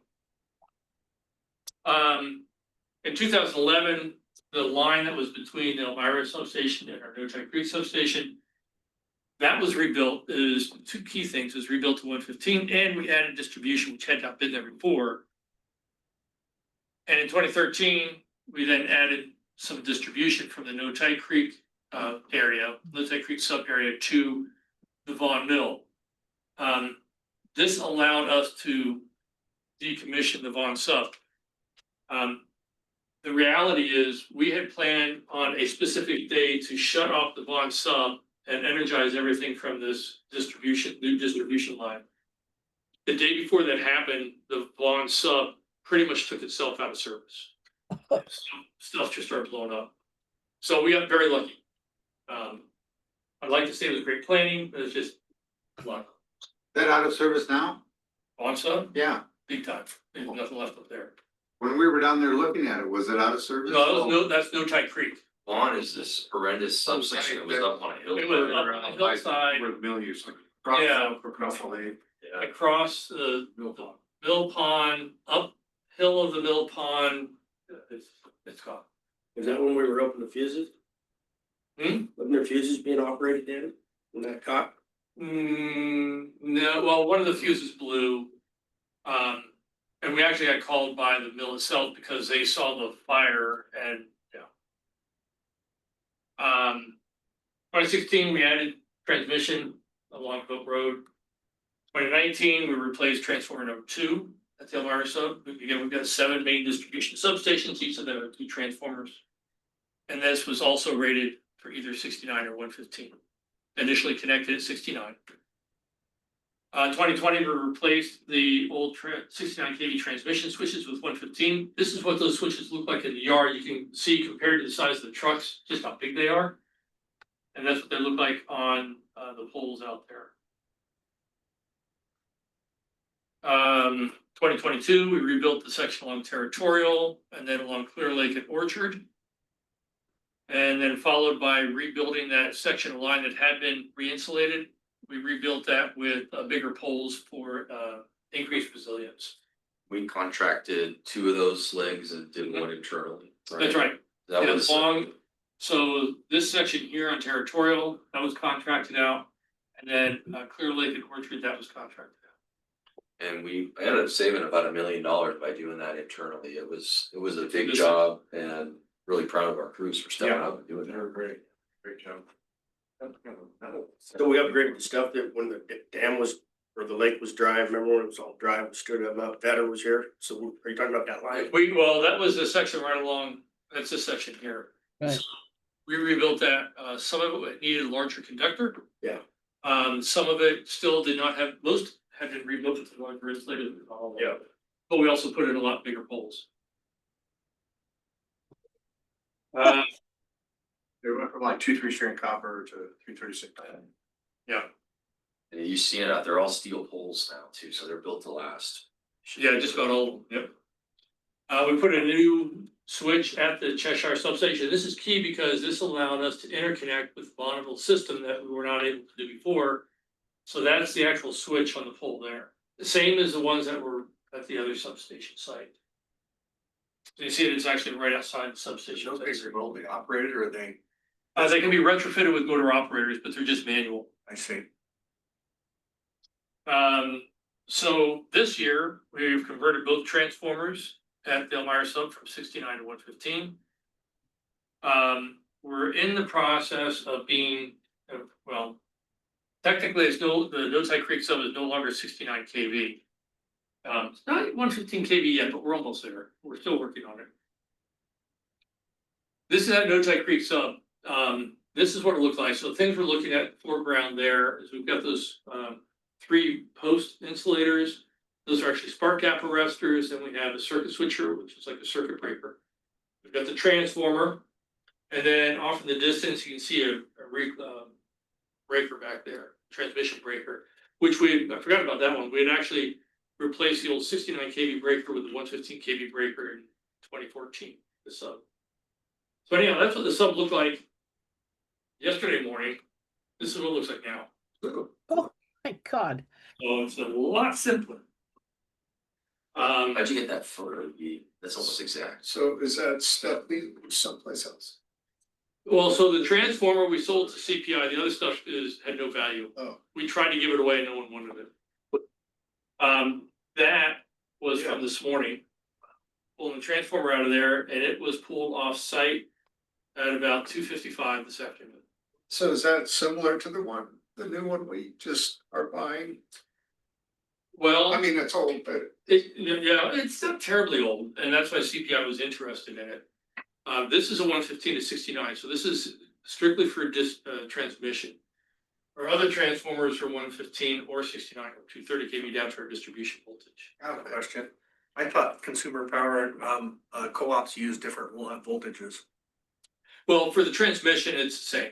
In 2011, the line that was between the Elmira substation and our Otay Creek substation, that was rebuilt. Is 2 key things: is rebuilt to 115, and we added distribution, which had not been there before. And in 2013, we then added some distribution from the Otay Creek area, Otay Creek sub area, to the Vaughn Mill. This allowed us to decommission the Vaughn sub. The reality is we had planned on a specific day to shut off the Vaughn sub and energize everything from this new distribution line. The day before that happened, the Vaughn sub pretty much took itself out of service. Stuff just started blowing up. So we got very lucky. I'd like to say it was great planning, but it's just luck. That out of service now? Vaughn sub, Yeah, big time. There's nothing left up there. when we were down there looking at it, was it out of service? No, that's Otay Creek. Vaughn is this horrendous substation that was up on a hill. It was up on the hillside. Where the mill used to. Yeah. Across the lake. Across the mill pond, uphill of the mill pond, it's gone. Is that when we were opening the fuses? Hmm? Wasn't there fuses being operated then? When that caught? No, well, one of the fuses blew. And we actually got called by the mill itself because they saw the fire and, 2016, we added transmission along Hope Road. 2019, we replaced transformer number 2 at the Elmira sub. Again, we've got 7 main distribution substations, each of them have 2 transformers. And this was also rated for either 69 or 115. Initially connected at 69. 2020, we replaced the old 69 kV transmission switches with 115. This is what those switches look like in the yard. You can see compared to the size of the trucks, just how big they are. And that's what they look like on the poles out there. 2022, we rebuilt the section along Territorial and then along Clear Lake and Orchard. And then followed by rebuilding that section of line that had been re-insulated. We rebuilt that with bigger poles for increased resilience. We contracted 2 of those legs and did one internally. That's right. That Yeah, was so this section here on Territorial, that was contracted out. And then Clear Lake and Orchard, that was contracted out. and we ended up saving about $1 million by doing that internally. It was a big This- job and really proud of our crews for stepping Yeah. up and doing that. Great job. So we upgraded the stuff that when the dam was, or the lake was dry, remember when it was all dry, we stood up, Vetter was here, so are you talking about that line? Well, that was the section right along, that's this section here. Right. So we rebuilt that, some of it needed a larger conductor. Yeah. Some of it still did not have, most had been rebuilt with the larger insulated. Yeah. But we also put in a lot bigger poles. They went from like 2 3-string copper to 336. Yeah, And you see it out, they're all steel poles now too, so they're built to last. yeah, just about all, yep. We put a new switch at the Cheshire substation. This is key because this allowed us to interconnect with the Bonneville system that we were not able to do before. So that's the actual switch on the pole there. The same as the ones that were at the other substation site. So you see it, it's actually right outside the substation. Those things are remotely operated or are they? They can be retrofitted with motor operators, but they're just manual. I see. So this year, we've converted both transformers at the Elmira sub from 69 to 115. We're in the process of being, well, technically it's the Notai Creek sub is no longer 69 kV. It's not 115 kV yet, but we're almost there. We're still working on it. This is at Notai Creek sub. This is what it looks like. So things we're looking at foreground there is we've got those 3 post insulators. Those are actually spark gap arresters. Then we have a circuit switcher, which is like a circuit breaker. We've got the transformer. And then off in the distance, you can see a breaker back there, transmission breaker, which I forgot about that one. We had actually replaced the old 69 kV breaker with the 115 kV breaker in 2014, the sub. So anyhow, that's what the sub looked like yesterday morning. This is what it looks like now. My God. So it's a lot simpler. How'd you get that photo? That's almost exact. So is that step lead someplace else? Well, so the transformer we sold to CPI, the other stuff had no value. Oh. We tried to give it away, no one wanted it. That was from this morning. Pulling the transformer out of there and it was pulled off site at about 2:55 this afternoon. So is that similar to the new one we just are buying? Well, I mean, it's old, but yeah, it's not terribly old, and that's why CPI was interested in it. This is a 115 to 69, so this is strictly for transmission. Our other transformers are 115 or 69 or 230 kV down to our distribution voltage. I have a question. I thought consumer power co-ops use different voltages. Well, for the transmission, it's the same,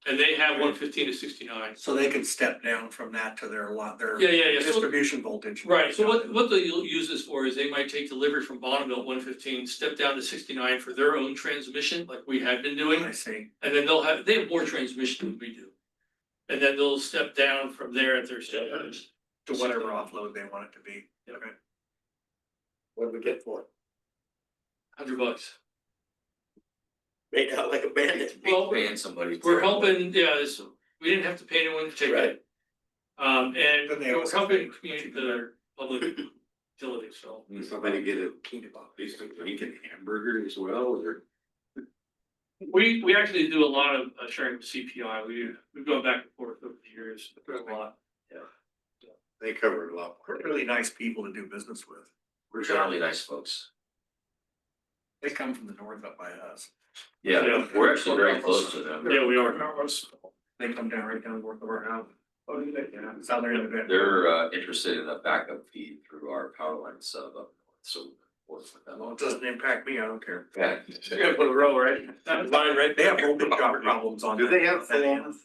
and they have 115 to 69. So they can step down from that to their Yeah. So, distribution voltage. right. So what they'll use this for is they might take delivery from Bonneville 115, step down to 69 for their own transmission, like we had been doing. I see. And then they have more transmission than we do. And then they'll step down from there at their steps. To whatever offload they want it to be. Okay. What did we get for it? $100. Made out like a bandit. Well, Paying somebody. we're helping, we didn't have to pay anyone to take Right. it. And Then they we're also helping pay- community that are public utilities, so. Somebody get a peanut butter, basically drinking hamburger as well, or? We actually do a lot of sharing with CPI. We've gone back and forth over the years, a lot. They covered a lot more. We're really nice people to do business with. We're generally nice folks. They come from the north up by us. Yeah, Yeah. we're actually very close to them. Yeah, we are. They come down right down north of our house. Oh, do they? Yeah, it's out there in the bend. They're interested in a backup feed through our power line sub up north, so we'll work with them. Well, it doesn't impact me, I don't care. Yeah. You're gonna put a row, right? That's mine, right? They have open job problems on. Do they have that end. Philomath?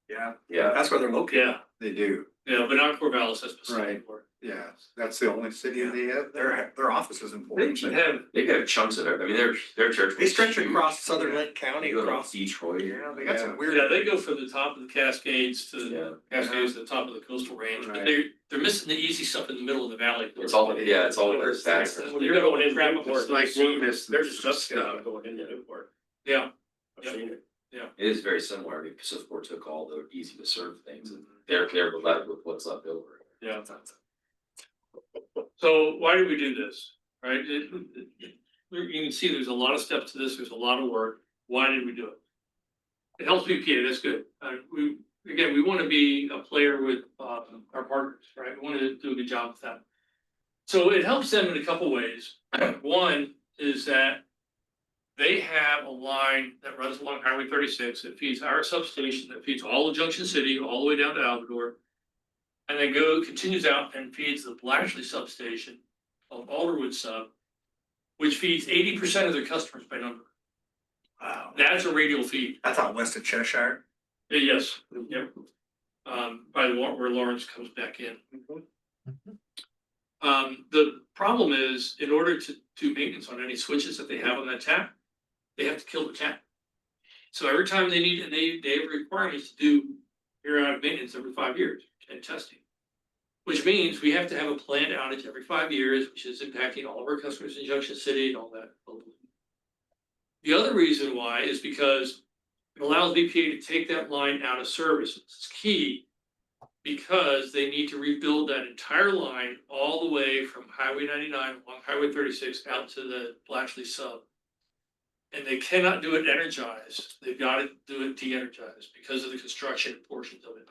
Yeah, Yeah, that's where they're located. Yeah, They do. yeah, but not Corvallis, that's specific Right. for. Yeah, that's the only city they have. Their office is in They Portland. should have, they have chunks of it. I mean, their territory. They stretch is huge. across southern Lake County, They go to across. Detroit. Yeah, they got some Yeah. weird. yeah, they go from the top of the Cascades to Yeah. the Cascades to the top of the coastal range, but Right. they're missing the easy stuff in the middle of the valley. It's all, yeah, it's all over fast. When you're going in, grab up It's the like we missed There's some stuff stuff. going into Newport. Yeah, I've seen it. It is very similar. I mean, Pacific took all the easy to serve things and they're left with what's left over. yeah. So why did we do this, right? You can see there's a lot of steps to this, there's a lot of work. Why did we do it? It helps BPA, that's good. We want to be a player with our partners, right? We want to do a good job with them. So it helps them in a couple ways. One is that they have a line that runs along Highway 36 that feeds our substation, that feeds all of Junction City, all the way down to Alvador. And then continues out and feeds the Blashley substation of Alderwood sub, which feeds 80% of their customers by number. Wow. That's a radial feed. That's out west of Cheshire. Yes, yep. By the where Lawrence comes back in. The problem is, in order to do maintenance on any switches that they have on that tap, they have to kill the tap. So every time they need, and they have requirements to do periodic maintenance every 5 years and testing. Which means we have to have a planned outage every 5 years, which is impacting all of our customers in Junction City and all that. The other reason why is because it allows BPA to take that line out of service. It's key because they need to rebuild that entire line all the way from Highway 99 along Highway 36 out to the Blatchley sub. And they cannot do it energized. They've got to do it de-energized because of the construction portions of it.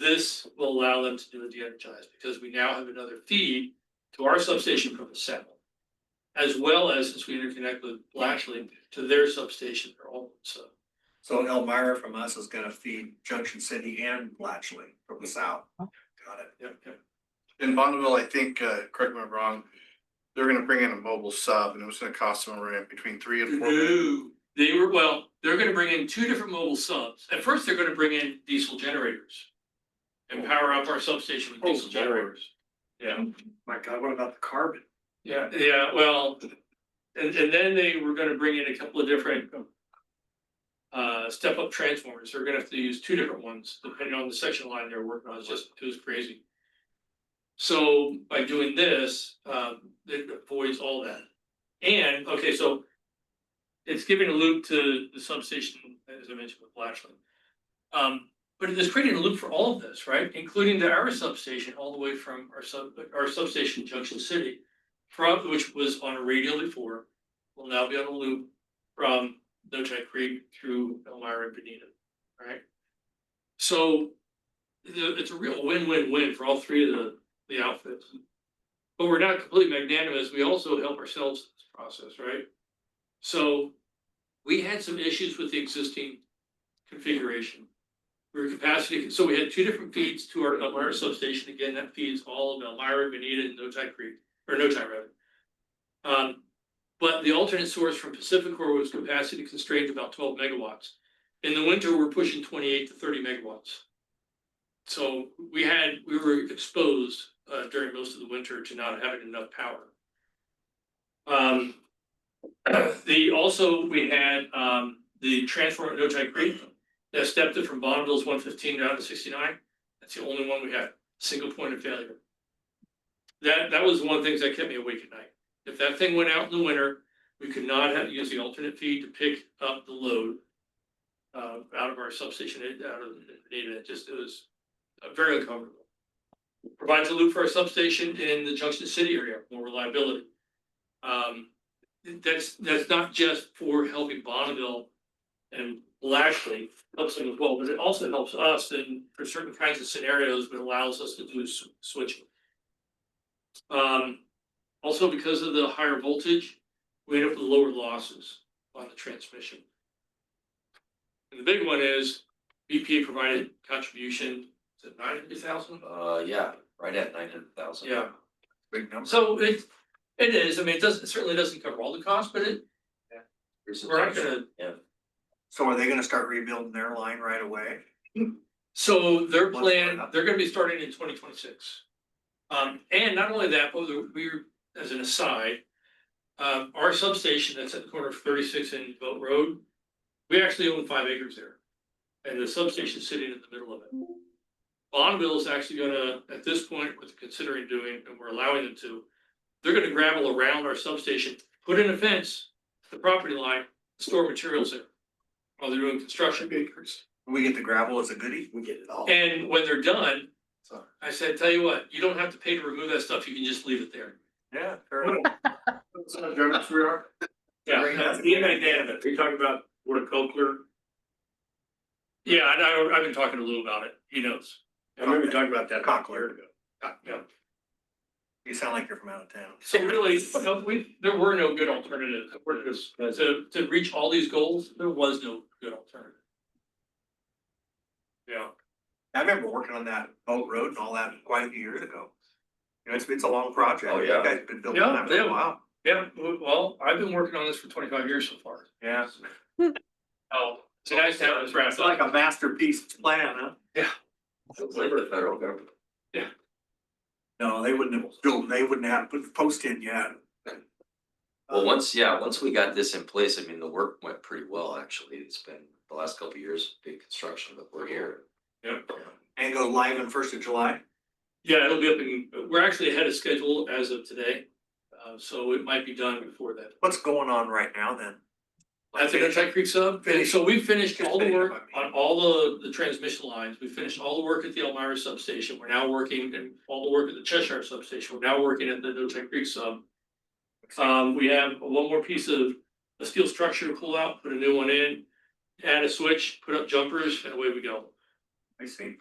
This will allow them to do it de-energized because we now have another feed to our substation from the south. As well as, since we interconnect with Blatchley, to their substation, their own sub. So Elmira from us is gonna feed Junction City and Blatchley from the south. Got it. Yep. In Bonneville, I think, correct me if I'm wrong, they're gonna bring in a mobile sub and it was gonna cost them around between $3 and $4 million. No, they're gonna bring in two different mobile subs. At first, they're gonna bring in diesel generators. And power up our substation with diesel generators. Yeah. My God, what about the carbon? Yeah, well, and then they were gonna bring in a couple of different step-up transformers. They're gonna have to use two different ones, depending on the section line they're working on. It was crazy. So by doing this, it avoids all that. And, okay, so it's giving a loop to the substation, as I mentioned with Blatchland. But it is creating a loop for all of this, right? Including our substation, all the way from our substation Junction City, which was on a radial before, will now be on a loop from Notai Creek through Elmira and Benita, right? So it's a real win-win-win for all three of the outfits. But we're not completely magnanimous. We also help ourselves in this process, right? So we had some issues with the existing configuration. We were capacity, so we had two different feeds to our Elmira substation. Again, that feeds all of Elmira, Benita, and Notai Creek, or Notai rather. But the alternate source from Pacificor was capacity constrained to about 12 megawatts. In the winter, we're pushing 28 to 30 megawatts. So we were exposed during most of the winter to not having enough power. We had the transformer at Notai Creek that stepped it from Bonneville's 115 down to 69. That's the only one we had, single point of failure. That was one of the things that kept me awake at night. If that thing went out in the winter, we could not have to use the alternate feed to pick up the load out of our substation, out of Benita. It was very uncomfortable. Provides a loop for our substation in the Junction City area, more reliability. That's not just for helping Bonneville and will actually helps them as well, but it also helps us in for certain kinds of scenarios, but allows us to do switching. Also because of the higher voltage, we end up with lower losses on the transmission. And the big one is BPA provided contribution, is it 900,000? Yeah, right at 900,000. Yeah, Big number. so it is, I mean, it certainly doesn't cover all the costs, but we're not gonna. Yeah. So are they gonna start rebuilding their line right away? So their What's plan, going up? they're gonna be starting in 2026. And not only that, but we're, as an aside, our substation that's at the corner of 36 and Boat Road, we actually own 5 acres there. And the substation's sitting in the middle of it. Bonneville is actually gonna, at this point, what they're considering doing, and we're allowing them to, they're gonna gravel around our substation, put in a fence, the property line, store materials there. While they're doing construction. We get the gravel as a goodie? We get it all. And when they're done, I said, tell you what, you don't have to pay to remove that stuff, you can just leave it there. Yeah, fair enough. That's how generous we are. Yeah, That's the Are you talking about what a Cochler? yeah, I've been talking to Lou about it, he knows. I remember talking about that. Cochler. Yeah, You sound like you're from out of town. so really, there were no good alternatives, to reach all these goals, there was no good alternative. Yeah, I remember working on that boat road and all that quite a few years ago. You know, it's a long project. Oh, yeah. You guys have been building that for Yeah. a while. yeah, well, I've been working on this for 25 years so far. Yeah. Oh, it's nice to have this wrapped It's like up. a masterpiece plan, huh? It's like the federal government. No, they wouldn't have built, they wouldn't have put the post in yet. Well, once we got this in place, I mean, the work went pretty well, actually. It's been the last couple of years, big construction, but we're here. Yeah. And go live on 1st of July. Yeah, it'll be up in, we're actually ahead of schedule as of today, so it might be done before that. What's going on right now then? At the Gunshot Creek sub, Finish. so we finished all the Finish work up, I mean. on all the transmission lines, we finished all the work at the Elmira substation, we're now working, and all the work at the Cheshire substation, we're now working at the Gunshot Creek sub. We have one more piece of a steel structure to pull out, put a new one in, add a switch, put up jumpers, and away we go. I see.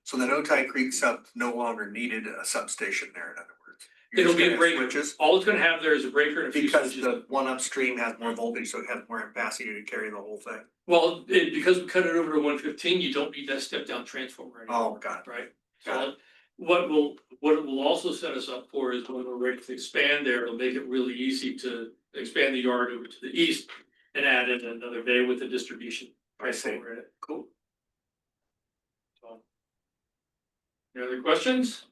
So the Otay Creek sub no longer needed a substation there, in other words. You're It'll just be a gonna breaker, have switches all it's gonna have there is a breaker and a few because switches. the one upstream has more voltage, so it has more capacity to carry the whole thing. Well, because we cut it over to 115, you don't need that step down transformer anymore. Oh, got it. Right? Got So what it will also set us up for is when we're ready to expand there, it'll make it really easy to expand the yard over to the east and add in another bay with the distribution. I see. transformer in it. Cool. So. Any other questions?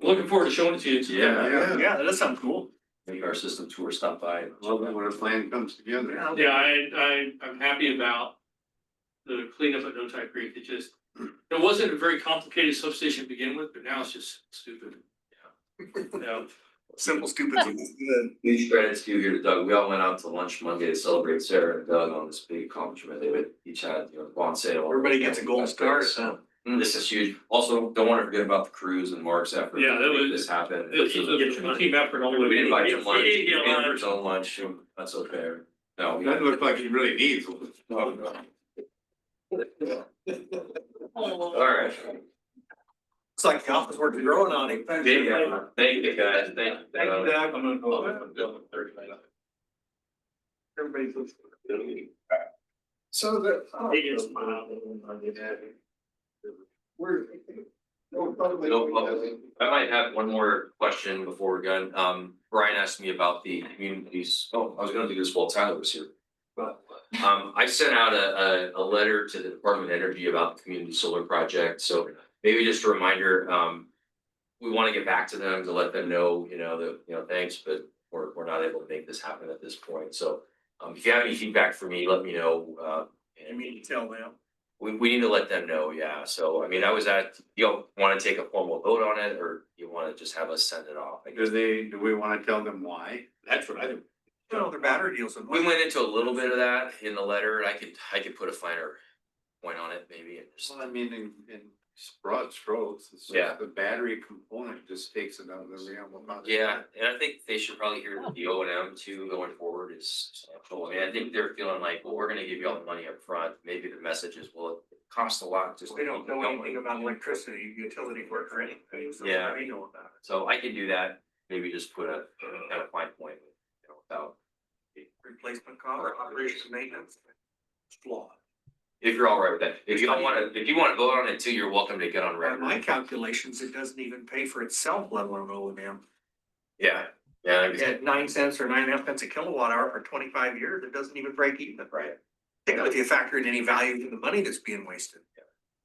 Looking forward to showing it to you. Yeah. Yeah, that does sound cool. Maybe our system tour stop by. Love it when a plan comes together. Yeah, I'm happy about the cleanup at Otay Creek. It wasn't a very complicated substation to begin with, but now it's just stupid. Yeah. Simple, stupid. Huge credits to you here to Doug. We all went out to lunch Monday to celebrate Sarah and Doug on this big accomplishment. They would each had, bond sale. Everybody gets a gold star, so. This is huge. Also, don't want to forget about the crews and Mark's effort. Yeah, to that make was- this happen. It's a team effort all the way. We didn't invite him We lunch. did He get paid for lunch. his own lunch. That's okay. No. we- Doesn't look like he really needs one. All right. It's like the office work is growing on him. Thank you, guys. Thank you. Thank you, Doug. I'm gonna go. Everybody. So that. We're. No public. I might have one more question before we're done. Brian asked me about the communities. Oh, I was gonna do this while Tyler was here. But I sent out a letter to the Department of Energy about the community solar project, so maybe just a reminder, we want to get back to them to let them know, that, thanks, but we're not able to make this happen at this point. So if you have any feedback for me, let me know. You mean to tell them? We need to let them know, yeah. So, I mean, you want to take a formal vote on it, or you want to just have us send it off? I guess. Do we wanna tell them why? That's what I do. No, their battery deals. with We went into a little bit of that in the letter. I could put a finer point on it, maybe. And just, Well, I mean, in broad strokes, it's Yeah. just the battery component just takes it out of the realm of. Yeah, and I think they should probably hear that the O and M too going forward is substantial. I mean, I think they're feeling like, well, we're gonna give you all the money up front. Maybe the message is, well, it costs a lot, just. They don't know anything about electricity, utility work or anything, so Yeah. they know about it. So I can do that, maybe just put a kind of fine point, without. Replacement cost or operations and maintenance. Flawed. If you're all right with that, if you don't wanna, if you wanna vote on it too, you're welcome to get on By record. my calculations, it doesn't even pay for itself, let alone O and M. Yeah, yeah, I understand. At 9 cents or 9.5 cents a kilowatt hour for 25 years, it doesn't even break even. Right. Particularly if you factor in any value to the money that's being wasted.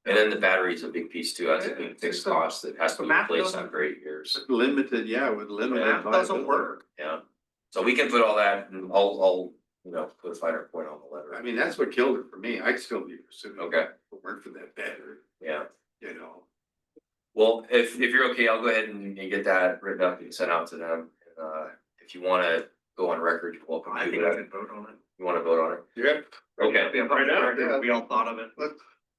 And then the battery's a big piece too, that's a big fixed cost that has to The be math replaced doesn't- on great years. Limited, yeah, with The limited. math doesn't viability. work. Yeah, so we can put all that, and I'll, put a finer point on the I letter. mean, that's what killed it for me. I'd still be pursuing. Okay. If it weren't for that battery, Yeah, you know. well, if you're okay, I'll go ahead and get that written up and sent out to them. If you wanna go on record, you're welcome I to think do we that. should vote on it. You wanna vote on it? Yeah. Okay, Right now, we all thought of it.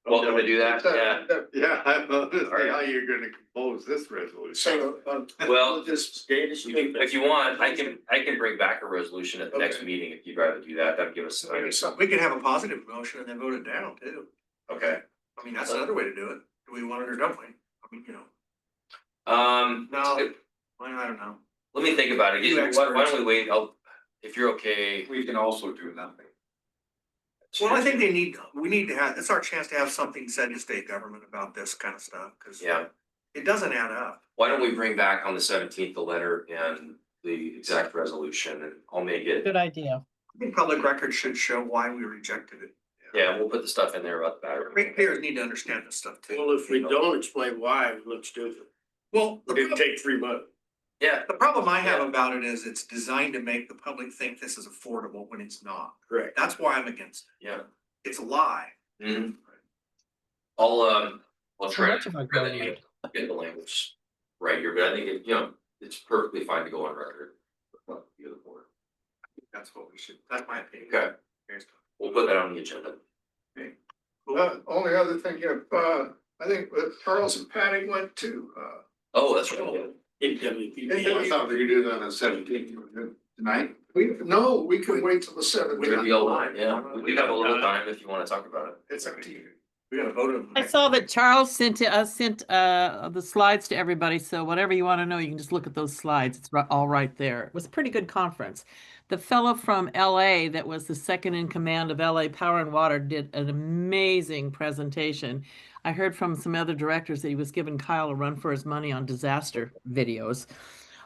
welcome to do that, yeah. Yeah, I don't know how you're gonna compose this resolution. So, Well, Just, if you want, I can bring back a resolution at the next Okay. meeting if you'd rather do that, that'd give us time. We could have a positive motion and then vote it down too. Okay. I mean, that's another way to do it. Do we want it or don't we? I mean, No, I don't know. let me think about it. You Why don't experts. we wait? If you're okay. We can also do nothing. Well, I think we need to have, it's our chance to have something said to state government about this kind of stuff, cause Yeah, it doesn't add up. why don't we bring back on the 17th the letter and the exact resolution, and I'll make it. Good idea. I think public records should show why we rejected it. Yeah, we'll put the stuff in there about the battery. Ratepayers need to understand this stuff too. well, if we don't explain why, we look stupid. Well, It didn't take 3 months. Yeah, the problem I have about it is it's designed to make the public think this is affordable when it's not. Correct. That's why I'm against yeah. it. It's a lie. Mhm. I'll try much of a good to get the language right here, but I think it's perfectly fine to go on record. with the other board. That's what we should, that's my opinion. Okay, we'll put that on the agenda. only other thing, I think Charles and Patty went to, Oh, that's right. I thought we could do that on the 17th tonight. we could wait till the We could be 17th. all line, yeah. We have a little time if you wanna talk about it. It's up to you. We gotta vote on. I saw that Charles sent the slides to everybody, so whatever you want to know, you can just look at those slides. It's all right there. It was a pretty good conference. The fellow from LA that was the second in command of LA Power and Water did an amazing presentation. I heard from some other directors that he was giving Kyle a run for his money on disaster videos.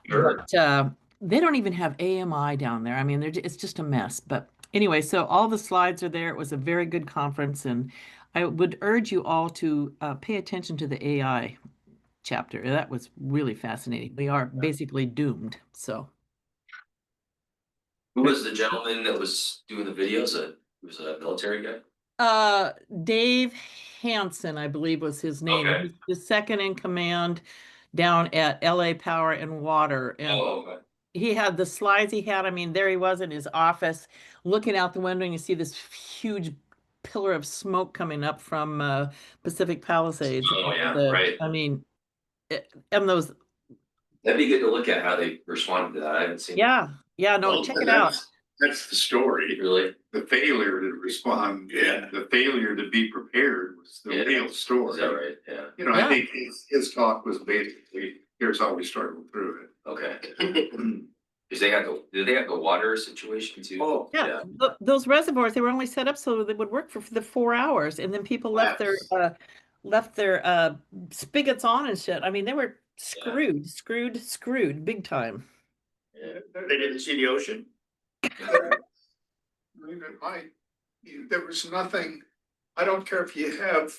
Sure. But they don't even have AMI down there. I mean, it's just a mess. But anyway, so all the slides are there. It was a very good conference, and I would urge you all to pay attention to the AI chapter. That was really fascinating. We are basically doomed. So Who was the gentleman that was doing the videos? He was a military guy? Dave Hansen, I believe was his name. Okay. He's the second in command down at LA Power and Water. And Oh, okay. he had the slides he had. I mean, there he was in his office looking out the window, and you see this huge pillar of smoke coming up from Pacific Palisades. Oh, yeah, And, right. I mean, and those, That'd be good to look at how they responded to that. I haven't seen. yeah, no, Well, check it out. That's the story. Really? The failure to respond, Yeah. the failure to be prepared was the Yeah. real story. Is that right? Yeah. You know, Yeah. I think his talk was basically, here's how we struggled through Okay. it. Cause did they have the water situation too? Oh, Yeah, those reservoirs, they were only set up so they would work for the 4 hours, and then people left their spigots on and shit. I mean, they were screwed big time. Yeah. They didn't see the ocean? There was nothing, I don't care if you have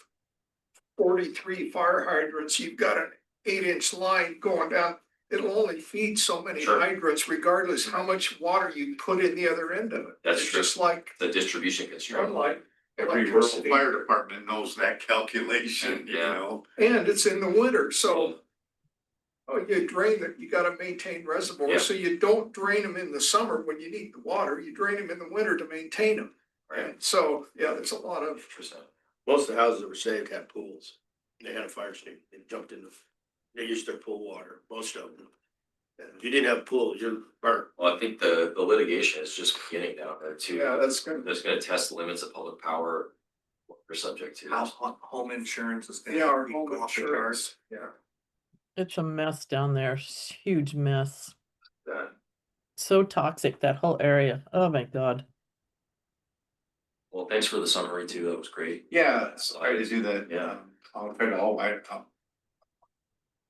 43 fire hydrants, you've got an 8-inch line going down. It'll only feed so many Sure. hydrants regardless how much water you put in the other end of it. That's It's true. just like, The distribution constraint. unlike Every rural electricity. fire department knows that calculation, you Yeah. know? And it's in the winter, so you drain it, you gotta maintain Yeah. reservoirs, so you don't drain them in the summer when you need the water, you drain them in the winter to maintain them. Right. And so, yeah, there's a lot of, Interesting. Most of the houses that were saved had pools. They had a fire escape, they jumped in they used their pool water, most of them. And if you didn't have a pool, you're burnt. Well, I think the litigation is just beginning down there too. Yeah, that's good. That's gonna test the limits of public power what we're subject to. Home insurance is. gonna Yeah, our be home off the insurance, charts. yeah. It's a mess down there, huge mess. That. So toxic, that whole area. Oh my God. Well, thanks for the summary too. That was great. Yeah, sorry to do that. Yeah. I'll try to, I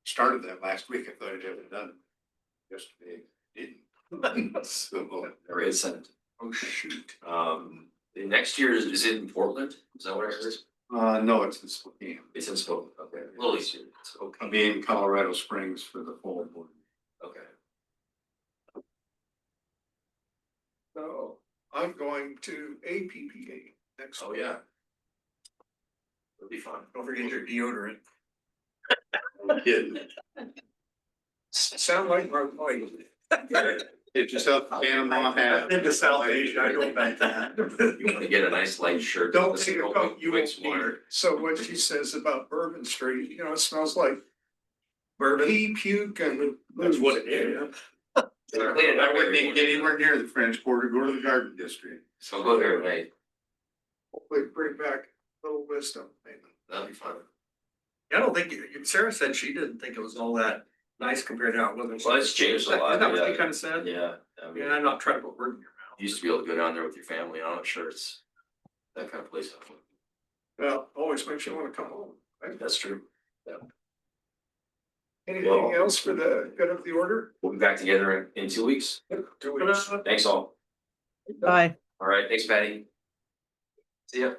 started that last week. I thought I'd have it done yesterday. Didn't. So, Never hit send. Oh, shoot. The next year is it in Portland? Is that what I heard? no, it's in Spokane. It's in Spokane. Okay, a little easier. It's okay. I'll be in Colorado Springs for the fall board. Okay. So I'm going to APPA next. Oh, yeah. It'll be fun. Don't forget your deodorant. Kidding. Sound like my wife. It's just up Panama hat. Into South Asia, I go back to that. You wanna get a nice light shirt. Don't with take a a coat, you quick won't need sweater. it. So what she says about Bourbon Street, you know, it smells like Bourbon. pee, puke and. That's what it is. They're cleaning I up wouldn't even get everywhere. anywhere near the French Quarter, go to the Garden District. So go there tonight. Hopefully bring back a little wisdom. That'll be fun. I don't think, Sarah said she didn't think it was all that nice compared to how it was. Well, it's changed a lot, Isn't that what yeah. they kind of said? Yeah. I mean, Yeah, I'm not trying to put word in your mouth. you used to be able to go down there with your family. I'm not sure it's that kind of place. Well, always makes you wanna come home. Right? That's true. Anything else for the good of the order? We'll be back together in 2 weeks. 2 weeks. Thanks all. Bye. All right, thanks, Patty. See ya.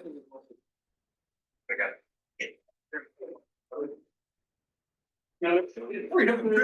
Now, we're having Chris